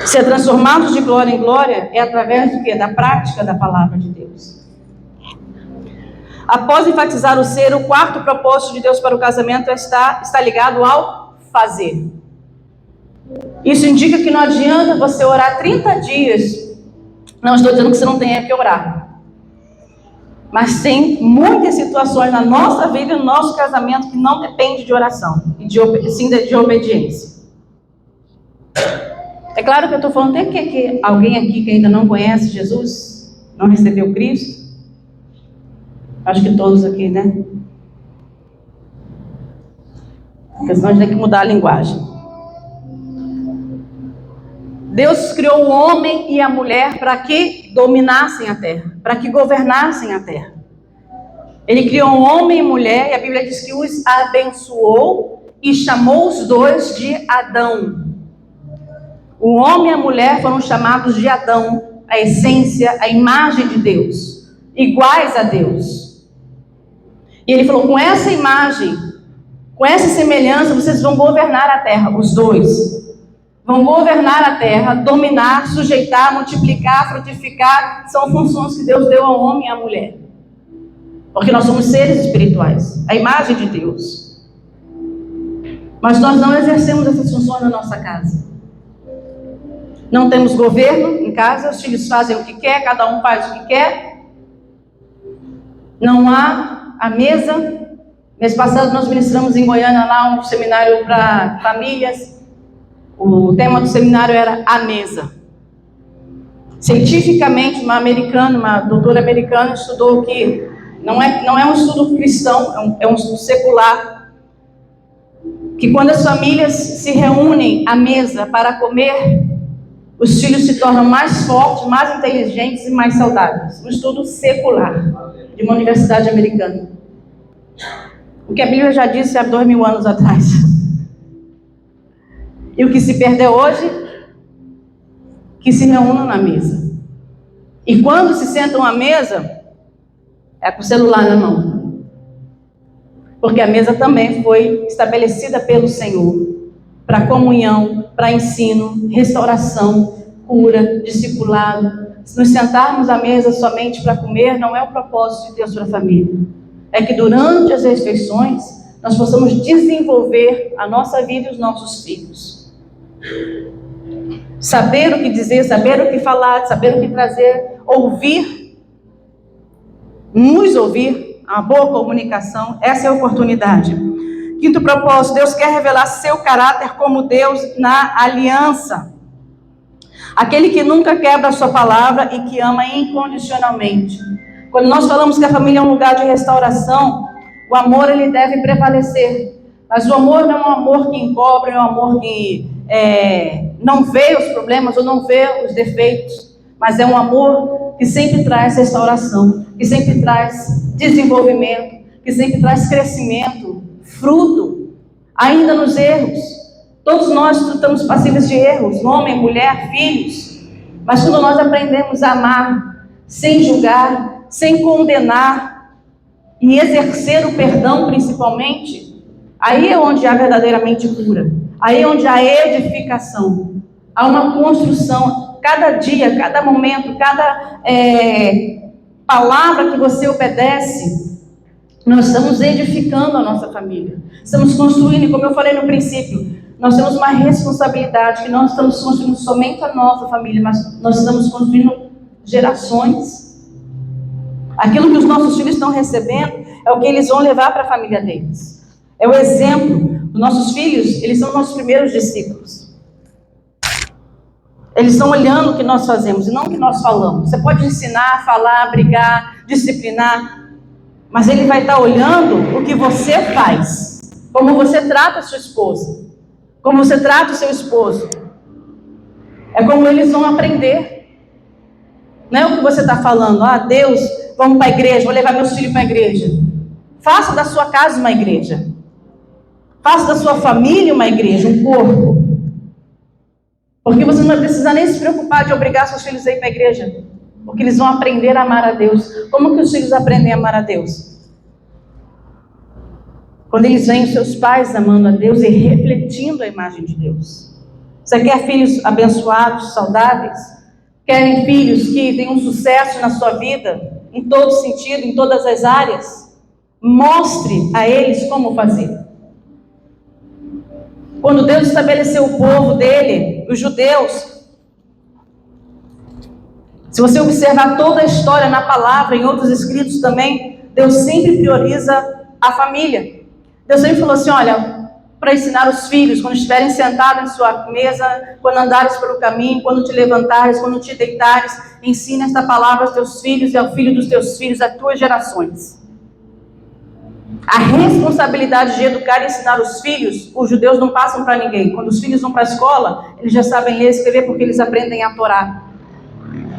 Ser transformados de glória em glória é através do quê? Da prática da palavra de Deus. Após enfatizar o ser, o quarto propósito de Deus para o casamento está ligado ao fazer. Isso indica que não adianta você orar 30 dias. Não estou dizendo que você não tenha que orar. Mas tem muitas situações na nossa vida e no nosso casamento que não depende de oração, e sim de obediência. É claro que eu estou falando, tem que alguém aqui que ainda não conhece Jesus, não recebeu Cristo? Acho que todos aqui, né? Porque senão a gente tem que mudar a linguagem. Deus criou o homem e a mulher para que dominassem a terra, para que governassem a terra. Ele criou um homem e mulher, e a Bíblia diz que os abençoou e chamou os dois de Adão. O homem e a mulher foram chamados de Adão, a essência, a imagem de Deus, iguais a Deus. E ele falou, com essa imagem, com essa semelhança, vocês vão governar a terra, os dois. Vão governar a terra, dominar, sujeitar, multiplicar, frutificar. São funções que Deus deu ao homem e à mulher. Porque nós somos seres espirituais, a imagem de Deus. Mas nós não exercemos essas funções na nossa casa. Não temos governo em casa, os filhos fazem o que quer, cada um faz o que quer. Não há a mesa. Mês passado nós ministramos em Goiânia lá um seminário para famílias. O tema do seminário era a mesa. Cientificamente, uma doutora americana estudou que não é um estudo cristão, é um estudo secular, que quando as famílias se reúnem à mesa para comer, os filhos se tornam mais fortes, mais inteligentes e mais saudáveis. Um estudo secular de uma universidade americana. O que a Bíblia já disse há 2000 anos atrás. E o que se perdeu hoje, que se reúnam na mesa. E quando se sentam à mesa, é com o celular na mão. Porque a mesa também foi estabelecida pelo Senhor para comunhão, para ensino, restauração, cura, discipulado. Se nos sentarmos à mesa somente para comer, não é o propósito de Deus para a família. É que durante as refeições, nós possamos desenvolver a nossa vida e os nossos filhos. Saber o que dizer, saber o que falar, saber o que trazer, ouvir, nos ouvir, uma boa comunicação, essa é a oportunidade. Quinto propósito, Deus quer revelar seu caráter como Deus na aliança. Aquele que nunca quebra a sua palavra e que ama incondicionalmente. Quando nós falamos que a família é um lugar de restauração, o amor ele deve prevalecer. Mas o amor não é um amor que encobre, é um amor que não vê os problemas ou não vê os defeitos. Mas é um amor que sempre traz restauração, que sempre traz desenvolvimento, que sempre traz crescimento, fruto, ainda nos erros. Todos nós estamos passíveis de erros, homem, mulher, filhos. Mas quando nós aprendemos a amar, sem julgar, sem condenar, e exercer o perdão principalmente, aí é onde há verdadeiramente cura. Aí é onde há edificação. Há uma construção, cada dia, cada momento, cada palavra que você obedece, nós estamos edificando a nossa família. Estamos construindo, e como eu falei no princípio, nós temos uma responsabilidade, que não estamos construindo somente a nossa família, mas nós estamos construindo gerações. Aquilo que os nossos filhos estão recebendo é o que eles vão levar para a família deles. É o exemplo. Os nossos filhos, eles são nossos primeiros discípulos. Eles estão olhando o que nós fazemos e não o que nós falamos. Você pode ensinar, falar, brigar, disciplinar, mas ele vai estar olhando o que você faz, como você trata a sua esposa. como você trata o seu esposo. É como eles vão aprender. Não é o que você está falando, Deus, vamos para a igreja, vou levar meus filhos para a igreja. Faça da sua casa uma igreja. Faça da sua família uma igreja, um corpo. Porque você não vai precisar nem se preocupar de obrigar seus filhos a ir para a igreja. Porque eles vão aprender a amar a Deus. Como que os filhos aprendem a amar a Deus? Quando eles veem os seus pais amando a Deus e refletindo a imagem de Deus. Você quer filhos abençoados, saudáveis? Querem filhos que tenham sucesso na sua vida, em todo sentido, em todas as áreas? Mostre a eles como fazer. Quando Deus estabeleceu o povo dele, os judeus, se você observar toda a história na palavra, em outros escritos também, Deus sempre prioriza a família. Deus sempre falou assim, olha, para ensinar os filhos, quando estiverem sentados em sua mesa, quando andares pelo caminho, quando te levantares, quando te deitares, ensina esta palavra aos teus filhos e ao filho dos teus filhos, às tuas gerações. A responsabilidade de educar e ensinar os filhos, os judeus não passam para ninguém. Quando os filhos vão para a escola, eles já sabem ler e escrever porque eles aprendem a Torá.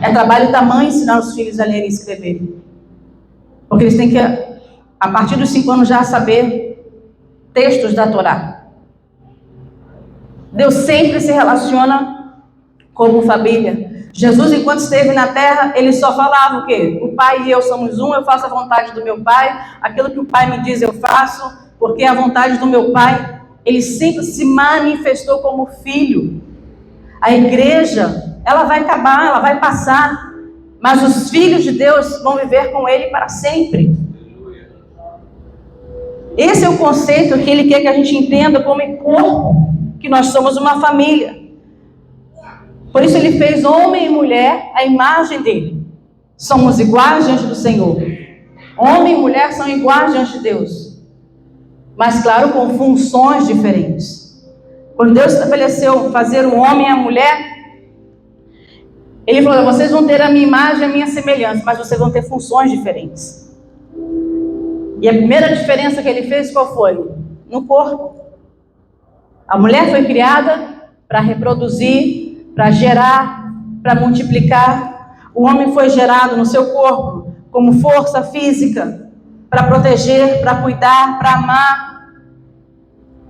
É trabalho da mãe ensinar os filhos a ler e escrever. Porque eles têm que, a partir dos 5 anos, já saber textos da Torá. Deus sempre se relaciona como família. Jesus, enquanto esteve na terra, ele só falava o quê? O Pai e eu somos um, eu faço a vontade do meu Pai, aquilo que o Pai me diz eu faço, porque a vontade do meu Pai, ele sempre se manifestou como filho. A igreja, ela vai acabar, ela vai passar, mas os filhos de Deus vão viver com ele para sempre. Esse é o conceito que ele quer que a gente entenda como corpo, que nós somos uma família. Por isso ele fez homem e mulher à imagem dele. Somos iguais diante do Senhor. Homem e mulher são iguais diante de Deus. Mas claro, com funções diferentes. Quando Deus estabeleceu fazer o homem e a mulher, ele falou, vocês vão ter a minha imagem e a minha semelhança, mas vocês vão ter funções diferentes. E a primeira diferença que ele fez, qual foi? No corpo. A mulher foi criada para reproduzir, para gerar, para multiplicar. O homem foi gerado no seu corpo como força física, para proteger, para cuidar, para amar,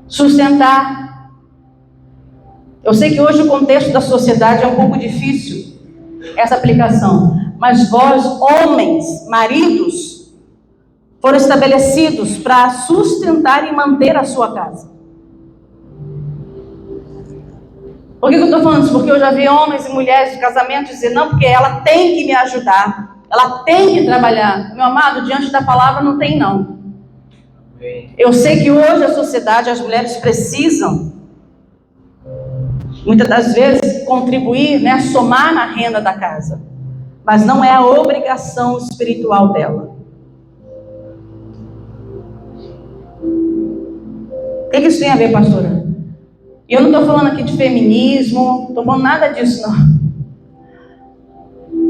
sustentar. Eu sei que hoje o contexto da sociedade é um pouco difícil, essa aplicação. Mas vós, homens, maridos, foram estabelecidos para sustentar e manter a sua casa. Por que eu estou falando isso? Porque eu já vi homens e mulheres de casamento dizer, não, porque ela tem que me ajudar, ela tem que trabalhar. Meu amado, diante da palavra não tem não. Eu sei que hoje a sociedade, as mulheres precisam, muitas das vezes, contribuir, somar na renda da casa. Mas não é a obrigação espiritual dela. O que isso tem a ver, pastora? E eu não estou falando aqui de feminismo, não estou falando nada disso, não.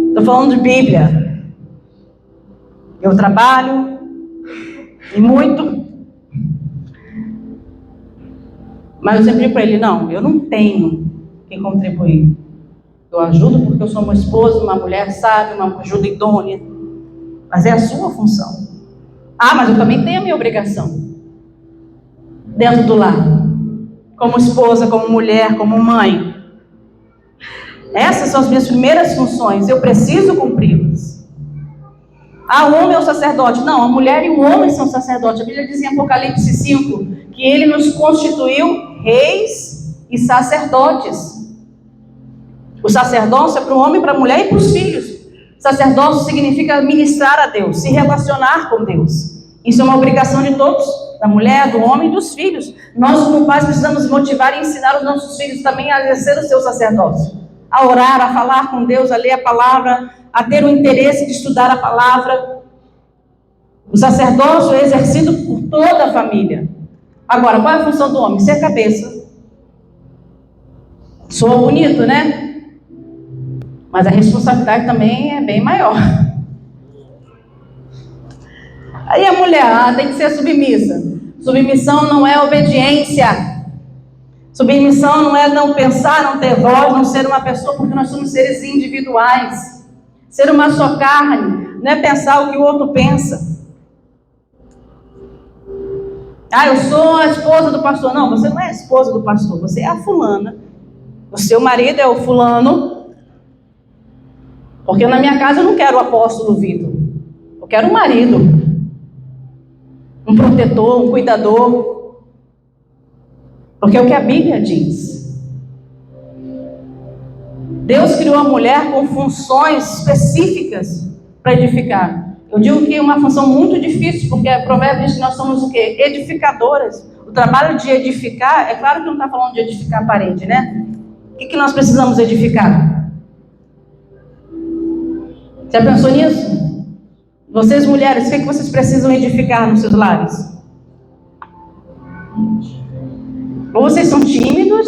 Estou falando de Bíblia. Eu trabalho, e muito. Mas eu sempre digo para ele, não, eu não tenho que contribuir. Eu ajudo porque eu sou uma esposa, uma mulher sábia, uma ajuda idônea. Mas é a sua função. Mas eu também tenho a minha obrigação. Dentro do lar. Como esposa, como mulher, como mãe. Essas são as minhas primeiras funções. Eu preciso cumpri-las. O homem é o sacerdote. Não, a mulher e o homem são sacerdotes. A Bíblia diz em Apocalipse 5 que ele nos constituiu reis e sacerdotes. O sacerdócio é para o homem, para a mulher e para os filhos. Sacerdócio significa ministrar a Deus, se relacionar com Deus. Isso é uma obrigação de todos, da mulher, do homem e dos filhos. Nós, como pais, precisamos motivar e ensinar os nossos filhos também a exercer o seu sacerdócio. A orar, a falar com Deus, a ler a palavra, a ter o interesse de estudar a palavra. O sacerdócio é exercido por toda a família. Agora, qual é a função do homem? Ser cabeça. Soa bonito, né? Mas a responsabilidade também é bem maior. Aí a mulher tem que ser submissa. Submissão não é obediência. Submissão não é não pensar, não ter voz, não ser uma pessoa, porque nós somos seres individuais. Ser uma só carne não é pensar o que o outro pensa. Ah, eu sou a esposa do pastor. Não, você não é a esposa do pastor, você é a fulana. O seu marido é o fulano. Porque na minha casa eu não quero o apóstolo Vitor. Eu quero um marido. Um protetor, um cuidador. Porque é o que a Bíblia diz. Deus criou a mulher com funções específicas para edificar. Eu digo que é uma função muito difícil, porque a provérbio diz que nós somos o quê? Edificadoras. O trabalho de edificar, é claro que não está falando de edificar a parede, né? O que nós precisamos edificar? Já pensou nisso? Vocês mulheres, o que vocês precisam edificar nos seus lares? Ou vocês são tímidos,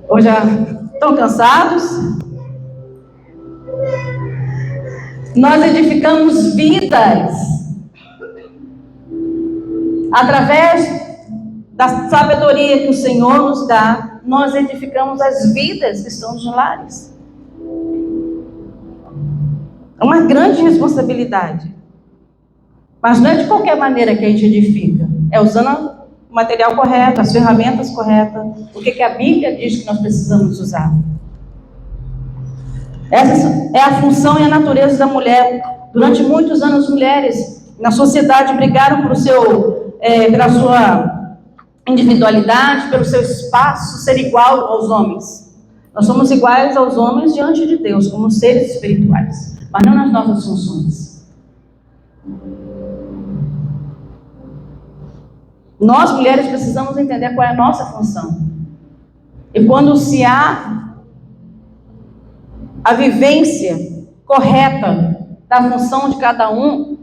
ou já estão cansados. Nós edificamos vidas através da sabedoria que o Senhor nos dá. Nós edificamos as vidas que estão nos lares. É uma grande responsabilidade, mas não é de qualquer maneira que a gente edifica. É usando o material correto, as ferramentas corretas, o que a Bíblia diz que nós precisamos usar. Essa é a função e a natureza da mulher. Durante muitos anos, mulheres na sociedade brigaram pela sua individualidade, pelo seu espaço ser igual aos homens. Nós somos iguais aos homens diante de Deus, como seres espirituais, mas não nas nossas funções. Nós, mulheres, precisamos entender qual é a nossa função. E quando se há a vivência correta da função de cada um,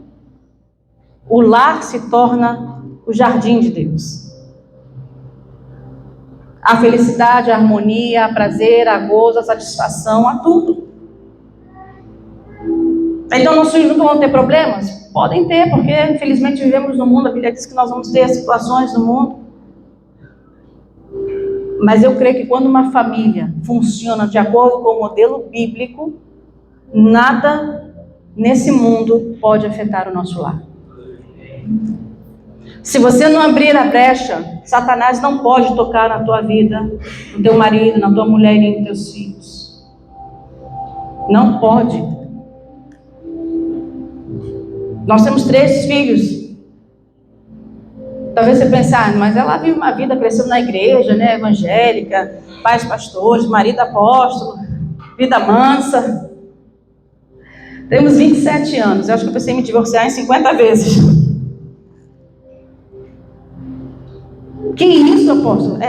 o lar se torna o jardim de Deus. A felicidade, a harmonia, a prazer, a gozo, a satisfação, a tudo. Então, nossos filhos não vão ter problemas? Podem ter, porque infelizmente vivemos no mundo, a Bíblia diz que nós vamos ter situações no mundo. Mas eu creio que quando uma família funciona de acordo com o modelo bíblico, nada nesse mundo pode afetar o nosso lar. Se você não abrir a brecha, Satanás não pode tocar na tua vida, no teu marido, na tua mulher e nos teus filhos. Não pode. Nós temos 3 filhos. Talvez você pense, mas ela vive uma vida crescendo na igreja, né, evangélica, pais pastores, marido apóstolo, vida mansa. Temos 27 anos, eu acho que eu pensei em me divorciar em 50 vezes. Que isso, apóstolo?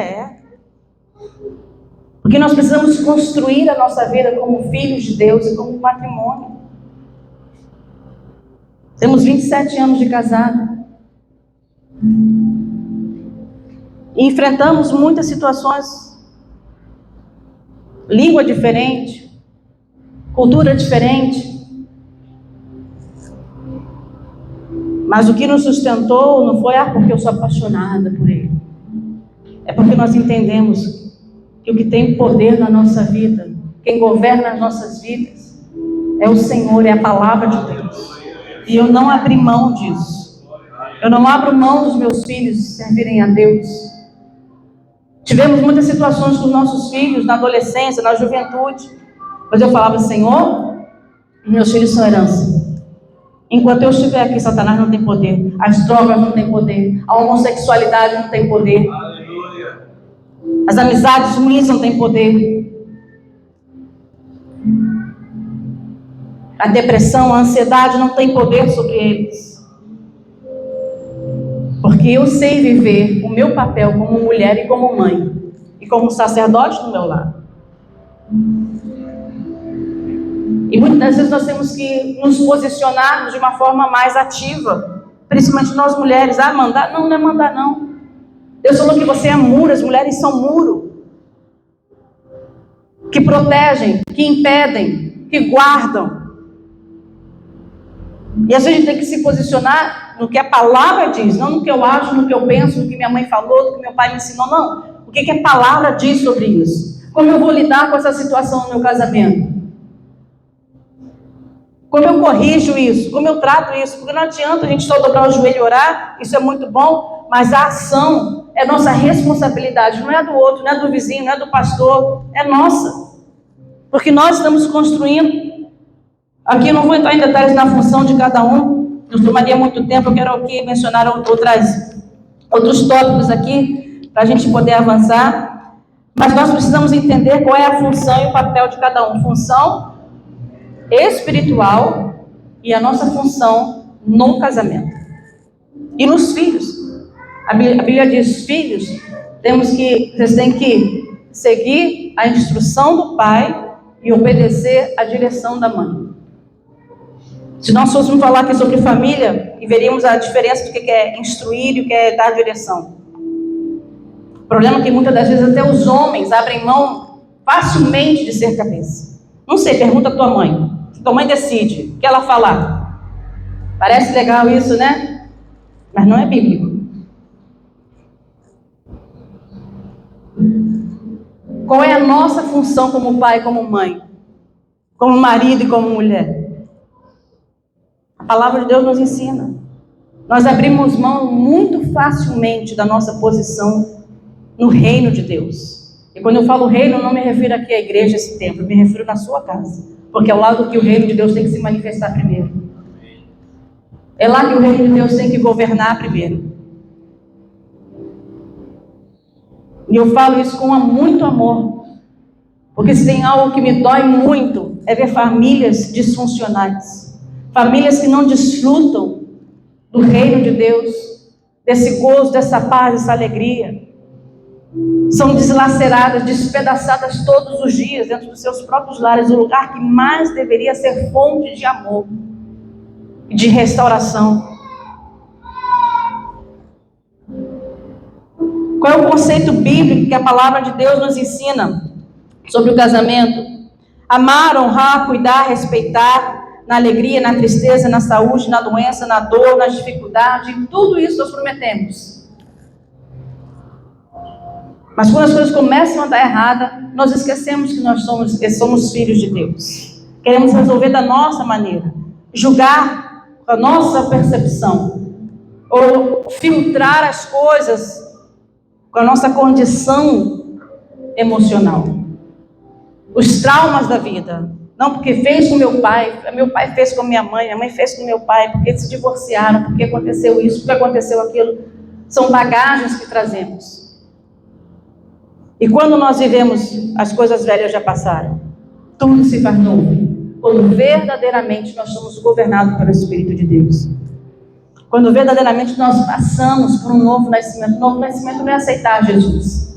Porque nós precisamos construir a nossa vida como filhos de Deus e como patrimônio. Temos 27 anos de casado. E enfrentamos muitas situações. Língua diferente, cultura diferente. Mas o que nos sustentou não foi porque eu sou apaixonada por ele. É porque nós entendemos que o que tem poder na nossa vida, quem governa as nossas vidas, é o Senhor, é a palavra de Deus. E eu não abri mão disso. Eu não abro mão dos meus filhos servirem a Deus. Tivemos muitas situações com os nossos filhos, na adolescência, na juventude. Mas eu falava, Senhor, meus filhos são herança. Enquanto eu estiver aqui, Satanás não tem poder. As drogas não têm poder. A homossexualidade não tem poder. As amizades ruins não têm poder. A depressão, a ansiedade não tem poder sobre eles. Porque eu sei viver o meu papel como mulher e como mãe. E como sacerdote do meu lar. E muitas das vezes nós temos que nos posicionarmos de uma forma mais ativa. Principalmente nós mulheres. Mandar? Não, não é mandar não. Deus falou que você é muro, as mulheres são muro. Que protegem, que impedem, que guardam. E a gente tem que se posicionar no que a palavra diz, não no que eu acho, no que eu penso, no que minha mãe falou, no que meu pai me ensinou, não. O que a palavra diz sobre isso? Como eu vou lidar com essa situação no meu casamento? Como eu corrijo isso? Como eu trato isso? Porque não adianta a gente só dobrar o joelho e orar, isso é muito bom, mas a ação é nossa responsabilidade, não é do outro, não é do vizinho, não é do pastor, é nossa. Porque nós estamos construindo. Aqui eu não vou entrar em detalhes na função de cada um, não tomaria muito tempo, eu quero aqui mencionar outros tópicos aqui, para a gente poder avançar, mas nós precisamos entender qual é a função e o papel de cada um. Função espiritual e a nossa função no casamento. E nos filhos. A Bíblia diz, filhos, vocês têm que seguir a instrução do pai e obedecer a direção da mãe. Se nós fôssemos falar aqui sobre família, e veríamos a diferença do que é instruir e o que é dar direção. O problema é que muitas das vezes até os homens abrem mão facilmente de ser cabeça. Não sei, pergunta a tua mãe. Se tua mãe decide, o que ela falar? Parece legal isso, né? Mas não é bíblico. Qual é a nossa função como pai, como mãe? Como marido e como mulher? A palavra de Deus nos ensina. Nós abrimos mão muito facilmente da nossa posição no reino de Deus. E quando eu falo reino, eu não me refiro aqui à igreja, esse templo, eu me refiro na sua casa. Porque é o lado que o reino de Deus tem que se manifestar primeiro. É lá que o reino de Deus tem que governar primeiro. E eu falo isso com muito amor. Porque se tem algo que me dói muito, é ver famílias disfuncionais. Famílias que não desfrutam do reino de Deus, desse gozo, dessa paz, dessa alegria. São deslaceradas, despedaçadas todos os dias dentro dos seus próprios lares, o lugar que mais deveria ser fonte de amor e de restauração. Qual é o conceito bíblico que a palavra de Deus nos ensina sobre o casamento? Amar, honrar, cuidar, respeitar, na alegria, na tristeza, na saúde, na doença, na dor, na dificuldade, tudo isso nós prometemos. Mas quando as coisas começam a dar errada, nós esquecemos que nós somos filhos de Deus. Queremos resolver da nossa maneira, julgar com a nossa percepção, ou filtrar as coisas com a nossa condição emocional. Os traumas da vida. Não, porque fez com meu pai fez com minha mãe fez com meu pai, porque se divorciaram, porque aconteceu isso, porque aconteceu aquilo. São bagagens que trazemos. E quando nós vivemos, as coisas velhas já passaram. Tudo se faz novo. Quando verdadeiramente nós somos governados pelo Espírito de Deus. Quando verdadeiramente nós passamos por um novo nascimento. O novo nascimento não é aceitar Jesus.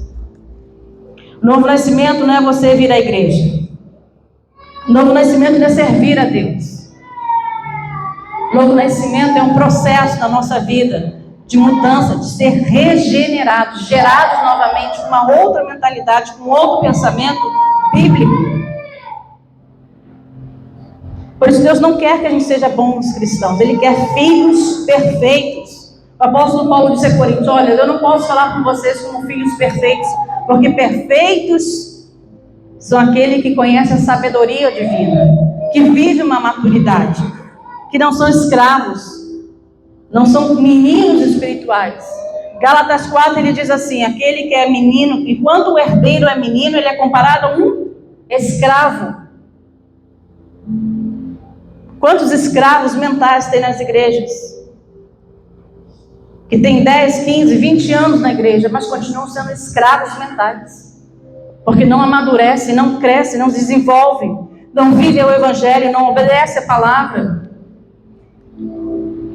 O novo nascimento não é você vir à igreja. O novo nascimento não é servir a Deus. O novo nascimento é um processo na nossa vida de mudança, de ser regenerados, gerados novamente com uma outra mentalidade, com outro pensamento bíblico. Por isso Deus não quer que a gente seja bons cristãos, Ele quer filhos perfeitos. O apóstolo Paulo disse a Coríntios, olha, eu não posso falar com vocês como filhos perfeitos, porque perfeitos são aqueles que conhecem a sabedoria divina, que vivem uma maturidade, que não são escravos, não são meninos espirituais. Gálatas 4, ele diz assim, aquele que é menino, enquanto o herdeiro é menino, ele é comparado a um escravo. Quantos escravos mentais tem nas igrejas? Que tem 10, 15, 20 anos na igreja, mas continuam sendo escravos mentais. Porque não amadurecem, não crescem, não desenvolvem, não vivem o evangelho, não obedecem a palavra.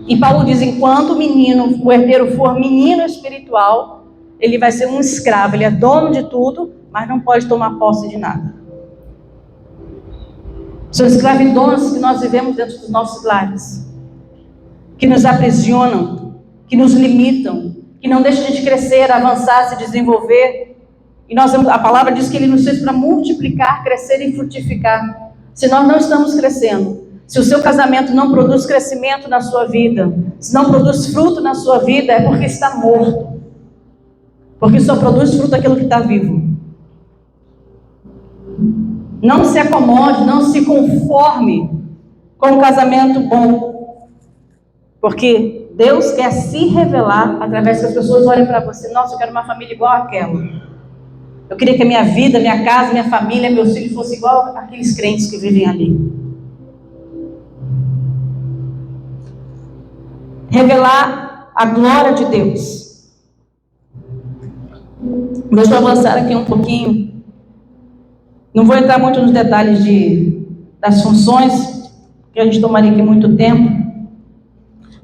E Paulo diz, enquanto o herdeiro for menino espiritual, ele vai ser um escravo, ele é dono de tudo, mas não pode tomar posse de nada. São escravidões que nós vivemos dentro dos nossos lares, que nos aprisionam, que nos limitam, que não deixam a gente crescer, avançar, se desenvolver. E a palavra diz que Ele nos fez para multiplicar, crescer e frutificar. Se nós não estamos crescendo, Se o seu casamento não produz crescimento na sua vida, se não produz fruto na sua vida, é porque está morto. Porque só produz fruto aquilo que está vivo. Não se acomode, não se conforme com um casamento bom. Porque Deus quer se revelar através que as pessoas olhem para você. Nossa, eu quero uma família igual àquela. Eu queria que a minha vida, minha casa, minha família, meus filhos fossem igual àqueles crentes que vivem ali. Revelar a glória de Deus. Deixa eu avançar aqui um pouquinho. Não vou entrar muito nos detalhes das funções, que a gente tomaria aqui muito tempo.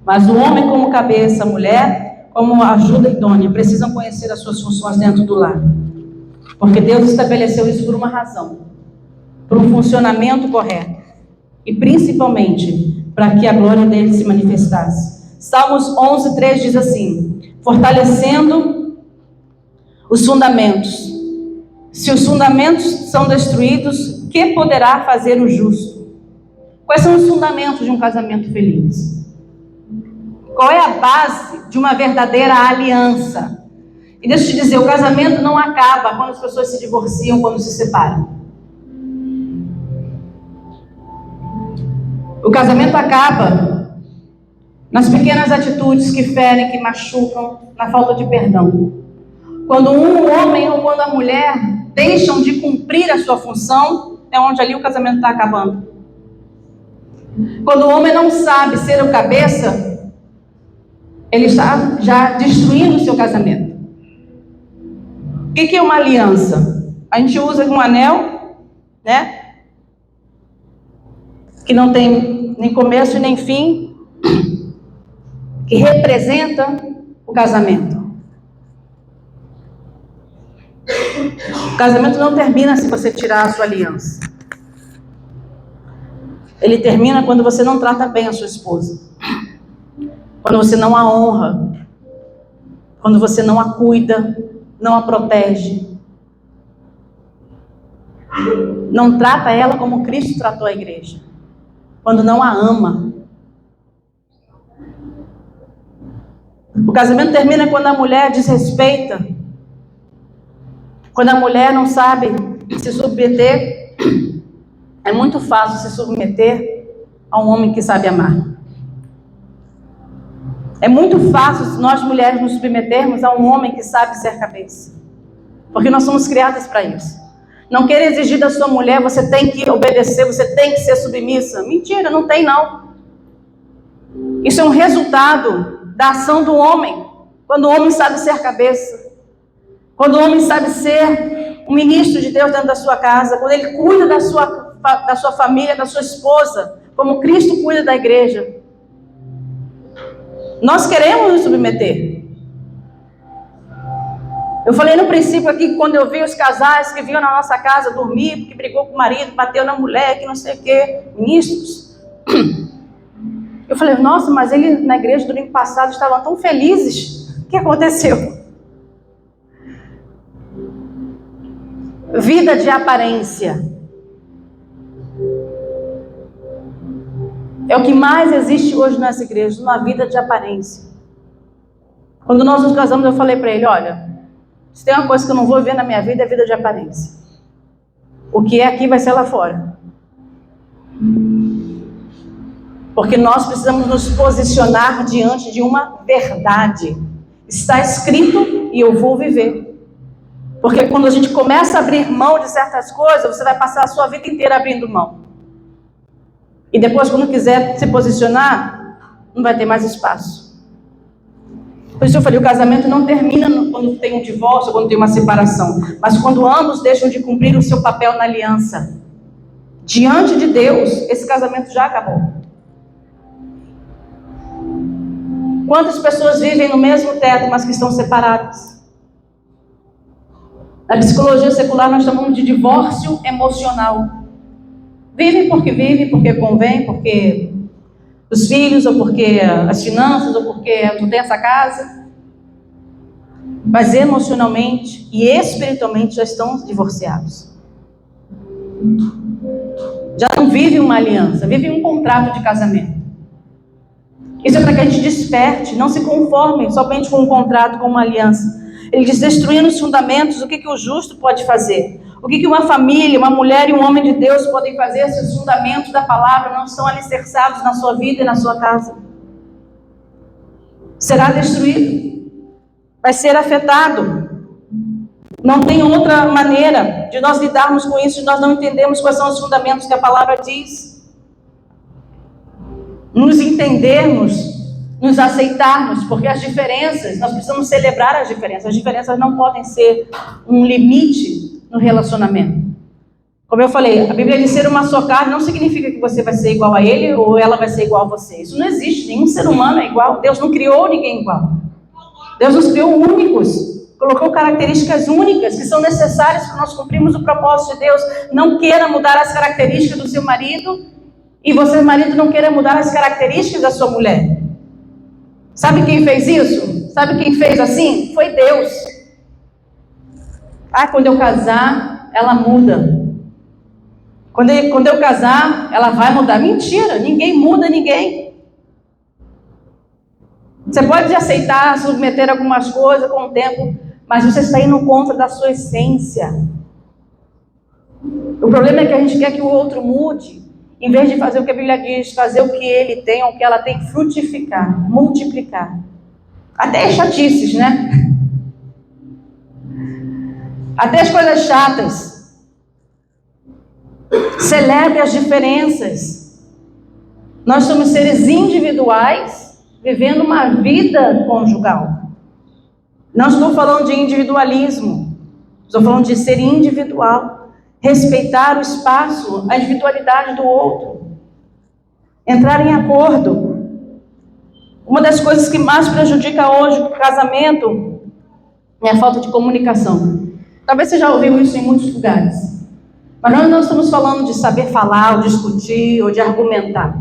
Mas o homem como cabeça, a mulher como ajuda idônea, precisam conhecer as suas funções dentro do lar. Porque Deus estabeleceu isso por uma razão. Por um funcionamento correto. E principalmente, para que a glória dele se manifestasse. Salmos 11:3 diz assim: fortalecendo os fundamentos. Se os fundamentos são destruídos, que poderá fazer o justo? Quais são os fundamentos de um casamento feliz? Qual é a base de uma verdadeira aliança? E deixa eu te dizer, o casamento não acaba quando as pessoas se divorciam, quando se separam. O casamento acaba nas pequenas atitudes que ferem, que machucam, na falta de perdão. Quando um homem ou quando a mulher deixam de cumprir a sua função, é onde ali o casamento está acabando. Quando o homem não sabe ser o cabeça, ele está já destruindo o seu casamento. O que é uma aliança? A gente usa um anel, né? Que não tem nem começo e nem fim, que representa o casamento. O casamento não termina se você tirar a sua aliança. Ele termina quando você não trata bem a sua esposa. Quando você não a honra. Quando você não a cuida, não a protege. Não trata ela como Cristo tratou a igreja. Quando não a ama. O casamento termina quando a mulher desrespeita. Quando a mulher não sabe se submeter. É muito fácil se submeter a um homem que sabe amar. É muito fácil nós mulheres nos submetermos a um homem que sabe ser cabeça. Porque nós somos criadas para isso. Não queira exigir da sua mulher, você tem que obedecer, você tem que ser submissa. Mentira, não tem não. Isso é um resultado da ação do homem. Quando o homem sabe ser cabeça. Quando o homem sabe ser um ministro de Deus dentro da sua casa. Quando ele cuida da sua família, da sua esposa. Como Cristo cuida da igreja. Nós queremos nos submeter. Eu falei no princípio aqui que quando eu vi os casais que vinham na nossa casa dormir, porque brigou com o marido, bateu na mulher, que não sei o quê, ministros. Eu falei, nossa, mas ele na igreja do domingo passado estavam tão felizes. O que aconteceu? Vida de aparência. É o que mais existe hoje nas igrejas, uma vida de aparência. Quando nós nos casamos, eu falei para ele, olha, se tem uma coisa que eu não vou ver na minha vida, é vida de aparência. O que é aqui vai ser lá fora. Porque nós precisamos nos posicionar diante de uma verdade. Está escrito e eu vou viver. Porque quando a gente começa a abrir mão de certas coisas, você vai passar a sua vida inteira abrindo mão. E depois, quando quiser se posicionar, não vai ter mais espaço. Por isso eu falei, o casamento não termina quando tem um divórcio, quando tem uma separação. Mas quando ambos deixam de cumprir o seu papel na aliança. Diante de Deus, esse casamento já acabou. Quantas pessoas vivem no mesmo teto, mas que estão separadas? Na psicologia secular nós chamamos de divórcio emocional. Vivem porque convém, porque os filhos, ou porque as finanças, ou porque não tem essa casa. Mas emocionalmente e espiritualmente já estão divorciados. Já não vive uma aliança, vive um contrato de casamento. Isso é para que a gente desperte, não se conforme somente com um contrato, com uma aliança. Ele diz, destruindo os fundamentos, o que o justo pode fazer? O que uma família, uma mulher e um homem de Deus podem fazer se os fundamentos da palavra não estão alicerçados na sua vida e na sua casa? Será destruído, vai ser afetado. Não tem outra maneira de nós lidarmos com isso, de nós não entendermos quais são os fundamentos que a palavra diz. Nos entendermos, nos aceitarmos, porque as diferenças, nós precisamos celebrar as diferenças não podem ser um limite no relacionamento. Como eu falei, a Bíblia diz ser uma só carne, não significa que você vai ser igual a ele ou ela vai ser igual a você. Isso não existe, nenhum ser humano é igual, Deus não criou ninguém igual. Deus nos criou únicos, colocou características únicas que são necessárias para nós cumprirmos o propósito de Deus. Não queira mudar as características do seu marido e você, marido, não queira mudar as características da sua mulher. Sabe quem fez isso? Sabe quem fez assim? Foi Deus. Quando eu casar, ela muda. Quando eu casar, ela vai mudar. Mentira, ninguém muda ninguém. Você pode aceitar, submeter algumas coisas com o tempo, mas você está indo contra da sua essência. O problema é que a gente quer que o outro mude, em vez de fazer o que a Bíblia diz, fazer o que ele tem, ou o que ela tem, frutificar, multiplicar. Até as chatices, né? Até as coisas chatas. Celebre as diferenças. Nós somos seres individuais, vivendo uma vida conjugal. Não estou falando de individualismo, estou falando de ser individual. Respeitar o espaço, a individualidade do outro. Entrar em acordo. Uma das coisas que mais prejudica hoje o casamento é a falta de comunicação. Talvez você já ouviu isso em muitos lugares. Mas nós não estamos falando de saber falar, ou discutir, ou de argumentar.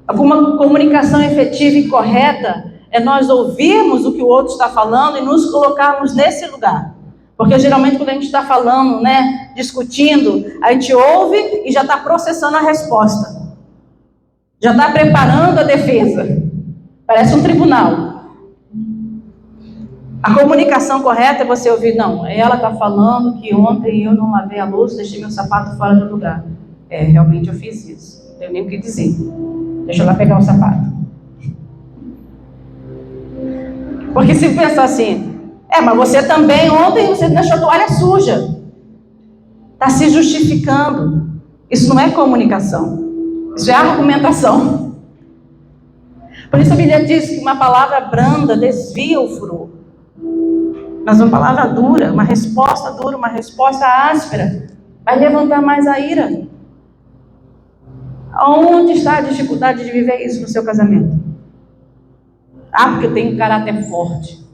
Alguma comunicação efetiva e correta é nós ouvirmos o que o outro está falando e nos colocarmos nesse lugar. Porque geralmente quando a gente está falando, né, discutindo, a gente ouve e já está processando a resposta. Já está preparando a defesa. Parece um tribunal. A comunicação correta é você ouvir, não, ela está falando que ontem eu não lavei a louça, deixei meu sapato fora do lugar. Realmente eu fiz isso. Não tenho nem o que dizer. Deixa eu lá pegar o sapato. Porque se pensar assim, mas você também, ontem você deixou a toalha suja. Está se justificando. Isso não é comunicação. Isso é argumentação. Por isso a Bíblia diz que uma palavra branda desvia o furor. Mas uma palavra dura, uma resposta áspera, vai levantar mais a ira. Onde está a dificuldade de viver isso no seu casamento? Porque eu tenho um caráter forte.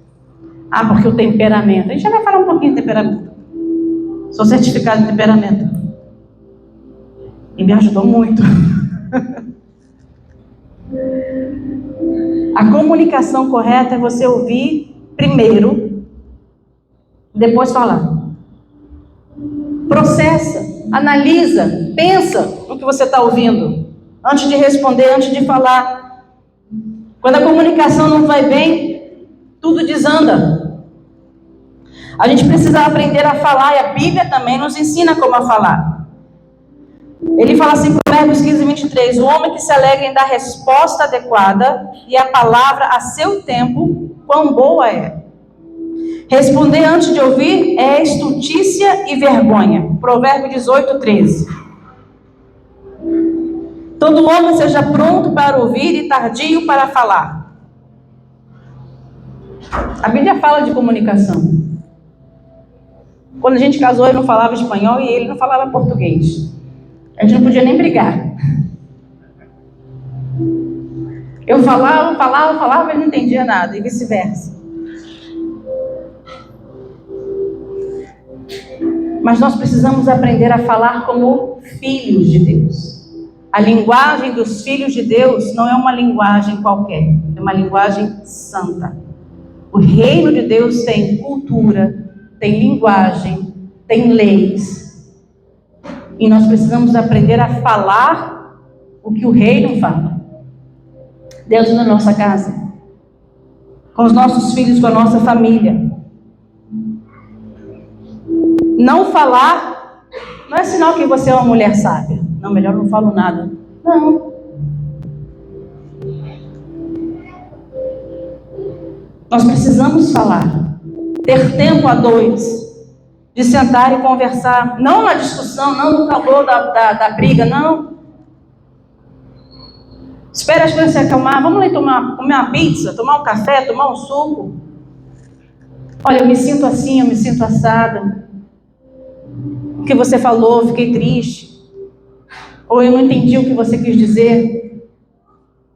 Porque o temperamento. A gente já vai falar um pouquinho de temperamento. Sou certificado em temperamento. E me ajudou muito. A comunicação correta é você ouvir primeiro, depois falar. Processa, analisa, pensa no que você está ouvindo, antes de responder, antes de falar. Quando a comunicação não vai bem, tudo desanda. A gente precisa aprender a falar, e a Bíblia também nos ensina como a falar. Ele fala assim, Provérbios 15, 23, o homem que se alegra em dar resposta adequada e a palavra a seu tempo, quão boa é. Responder antes de ouvir é estultícia e vergonha. Provérbio 18, 13. Todo homem seja pronto para ouvir e tardio para falar. A Bíblia fala de comunicação. Quando a gente casou, eu não falava espanhol e ele não falava português. A gente não podia nem brigar. Eu falava, ele não entendia nada, e vice-versa. Mas nós precisamos aprender a falar como filhos de Deus. A linguagem dos filhos de Deus não é uma linguagem qualquer, é uma linguagem santa. O reino de Deus tem cultura, tem linguagem, tem leis. E nós precisamos aprender a falar o que o reino fala. Dentro da nossa casa, com os nossos filhos, com a nossa família. Não falar não é sinal que você é uma mulher sábia. Não, melhor não falo nada. Não. Nós precisamos falar. Ter tempo a dois. De sentar e conversar. Não na discussão, não no calor da briga, não. Espera as coisas se acalmar. Vamos lá comer uma pizza, tomar um café, tomar um suco. Olha, eu me sinto assim, eu me sinto assada. O que você falou, fiquei triste. Ou eu não entendi o que você quis dizer.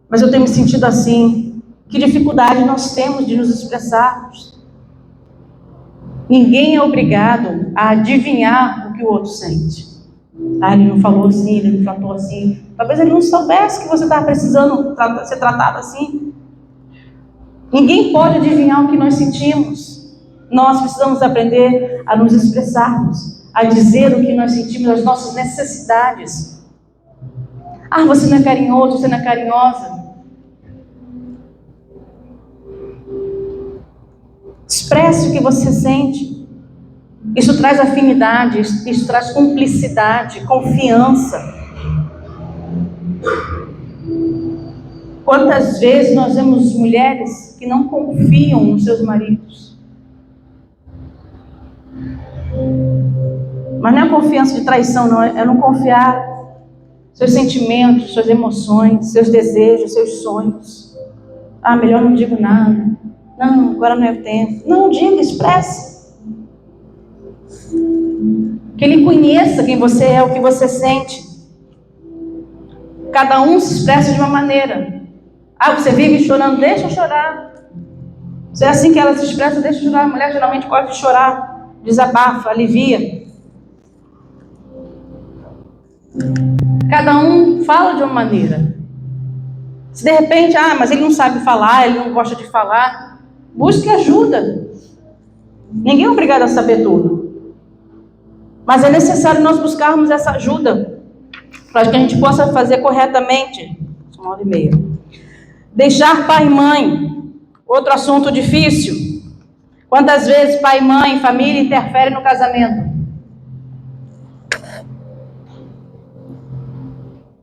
Mas eu tenho me sentido assim. Que dificuldade nós temos de nos expressarmos. Ninguém é obrigado a adivinhar o que o outro sente. Ah, ele não falou assim, ele não tratou assim. Talvez ele não soubesse que você estava precisando ser tratado assim. Ninguém pode adivinhar o que nós sentimos. Nós precisamos aprender a nos expressarmos, a dizer o que nós sentimos, as nossas necessidades. Ah, você não é carinhoso, você não é carinhosa. Expresse o que você sente. Isso traz afinidade, isso traz cumplicidade, confiança. Quantas vezes nós vemos mulheres que não confiam nos seus maridos? Mas não é confiança de traição, não. É não confiar seus sentimentos, suas emoções, seus desejos, seus sonhos. Ah, melhor não digo nada. Não, agora não é o tempo. Não, diga, expresse. Que ele conheça quem você é, o que você sente. Cada um se expressa de uma maneira. Ah, você vive chorando, deixa eu chorar. Se é assim que ela se expressa, deixa eu chorar. A mulher geralmente gosta de chorar, desabafa, alivia. Cada um fala de uma maneira. Se de repente, mas ele não sabe falar, ele não gosta de falar, busque ajuda. Ninguém é obrigado a saber tudo. Mas é necessário nós buscarmos essa ajuda para que a gente possa fazer corretamente. 9h30. Deixar pai e mãe. Outro assunto difícil. Quantas vezes pai, mãe, família interferem no casamento?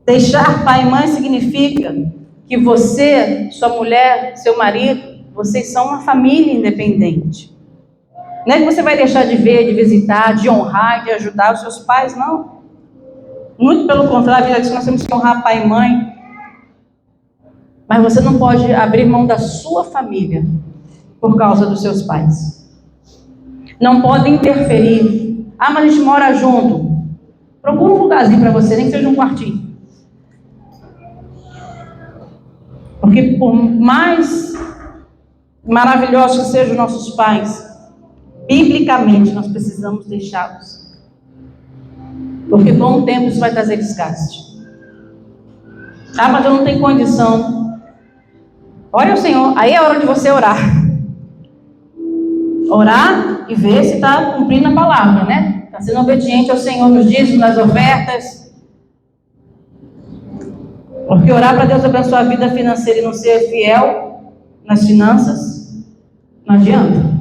Deixar pai e mãe significa que você, sua mulher, seu marido, vocês são uma família independente. Não é que você vai deixar de ver, de visitar, de honrar, de ajudar os seus pais, não. Muito pelo contrário, a Bíblia diz que nós temos que honrar pai e mãe. Mas você não pode abrir mão da sua família por causa dos seus pais. Não pode interferir. Mas a gente mora junto. Procura um lugarzinho para você, nem que seja um quartinho. Porque por mais maravilhosos que sejam nossos pais, biblicamente nós precisamos deixá-los. Porque com o tempo isso vai trazer desgaste. Mas eu não tenho condição. Ore ao Senhor. Aí é a hora de você orar. Orar e ver se está cumprindo a palavra, né? Está sendo obediente ao Senhor nos dízimos, nas ofertas. Porque orar para Deus abençoar a vida financeira e não ser fiel nas finanças, não adianta.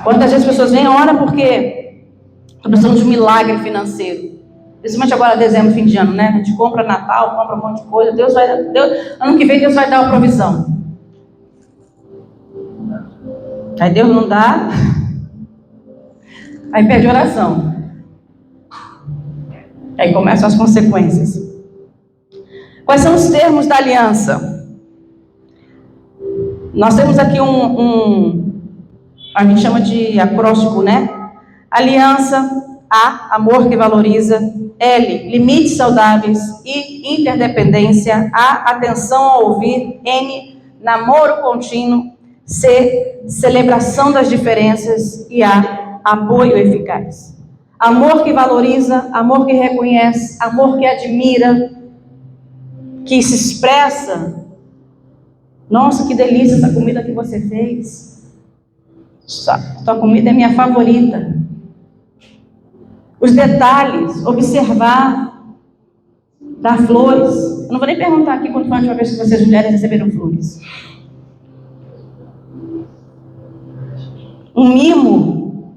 Quantas vezes as pessoas vêm e oram porque estão precisando de um milagre financeiro. Principalmente agora, dezembro, fim de ano, né? A gente compra Natal, compra um monte de coisa. Ano que vem Deus vai dar uma provisão. Aí Deus não dá. Aí pede oração. Aí começam as consequências. Quais são os termos da aliança? Nós temos aqui a gente chama de acróstico, né? Aliança, A, amor que valoriza. L, limites saudáveis. I, interdependência. A, atenção ao ouvir. N, namoro contínuo. C, celebração das diferenças. E A, apoio eficaz. Amor que valoriza, amor que reconhece, amor que admira, que se expressa. Nossa, que delícia essa comida que você fez. Sua comida é minha favorita. os detalhes, observar, dar flores. Eu não vou nem perguntar aqui quando foi a última vez que vocês mulheres receberam flores. Um mimo.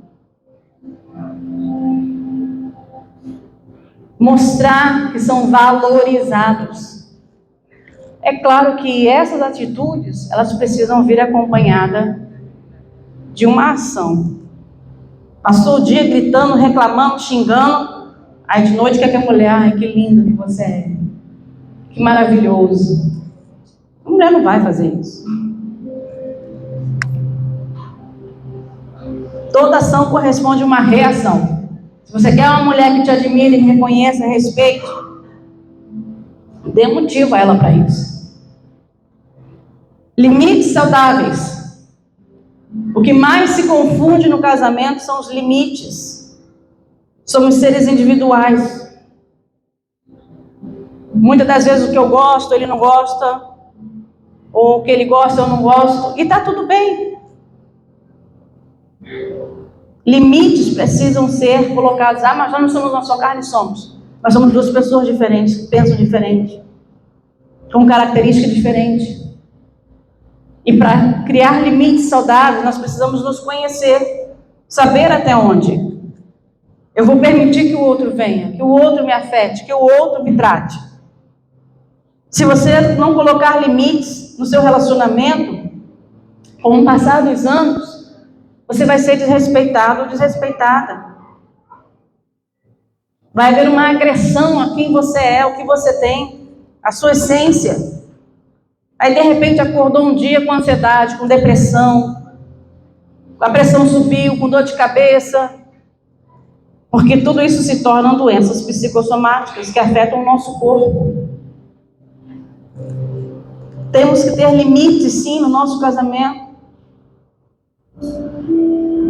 Mostrar que são valorizados. É claro que essas atitudes, elas precisam vir acompanhadas de uma ação. Passou o dia gritando, reclamando, xingando, aí de noite quer que a mulher, ai, que lindo que você é, que maravilhoso. A mulher não vai fazer isso. Toda ação corresponde a uma reação. Se você quer uma mulher que te admire, que reconheça, respeite, dê motivo a ela para isso. Limites saudáveis. O que mais se confunde no casamento são os limites. Somos seres individuais. Muitas das vezes o que eu gosto, ele não gosta. Ou o que ele gosta, eu não gosto. E está tudo bem. Limites precisam ser colocados. Ah, mas nós não somos uma só carne, somos. Nós somos duas pessoas diferentes, que pensam diferente, com características diferentes. E para criar limites saudáveis, nós precisamos nos conhecer, saber até onde eu vou permitir que o outro venha, que o outro me afete, que o outro me trate. Se você não colocar limites no seu relacionamento, com o passar dos anos, você vai ser desrespeitado ou desrespeitada. Vai haver uma agressão a quem você é, o que você tem, a sua essência. Aí, de repente, acordou um dia com ansiedade, com depressão, a pressão subiu, com dor de cabeça, porque tudo isso se tornam doenças psicossomáticas que afetam o nosso corpo. Temos que ter limites, sim, no nosso casamento.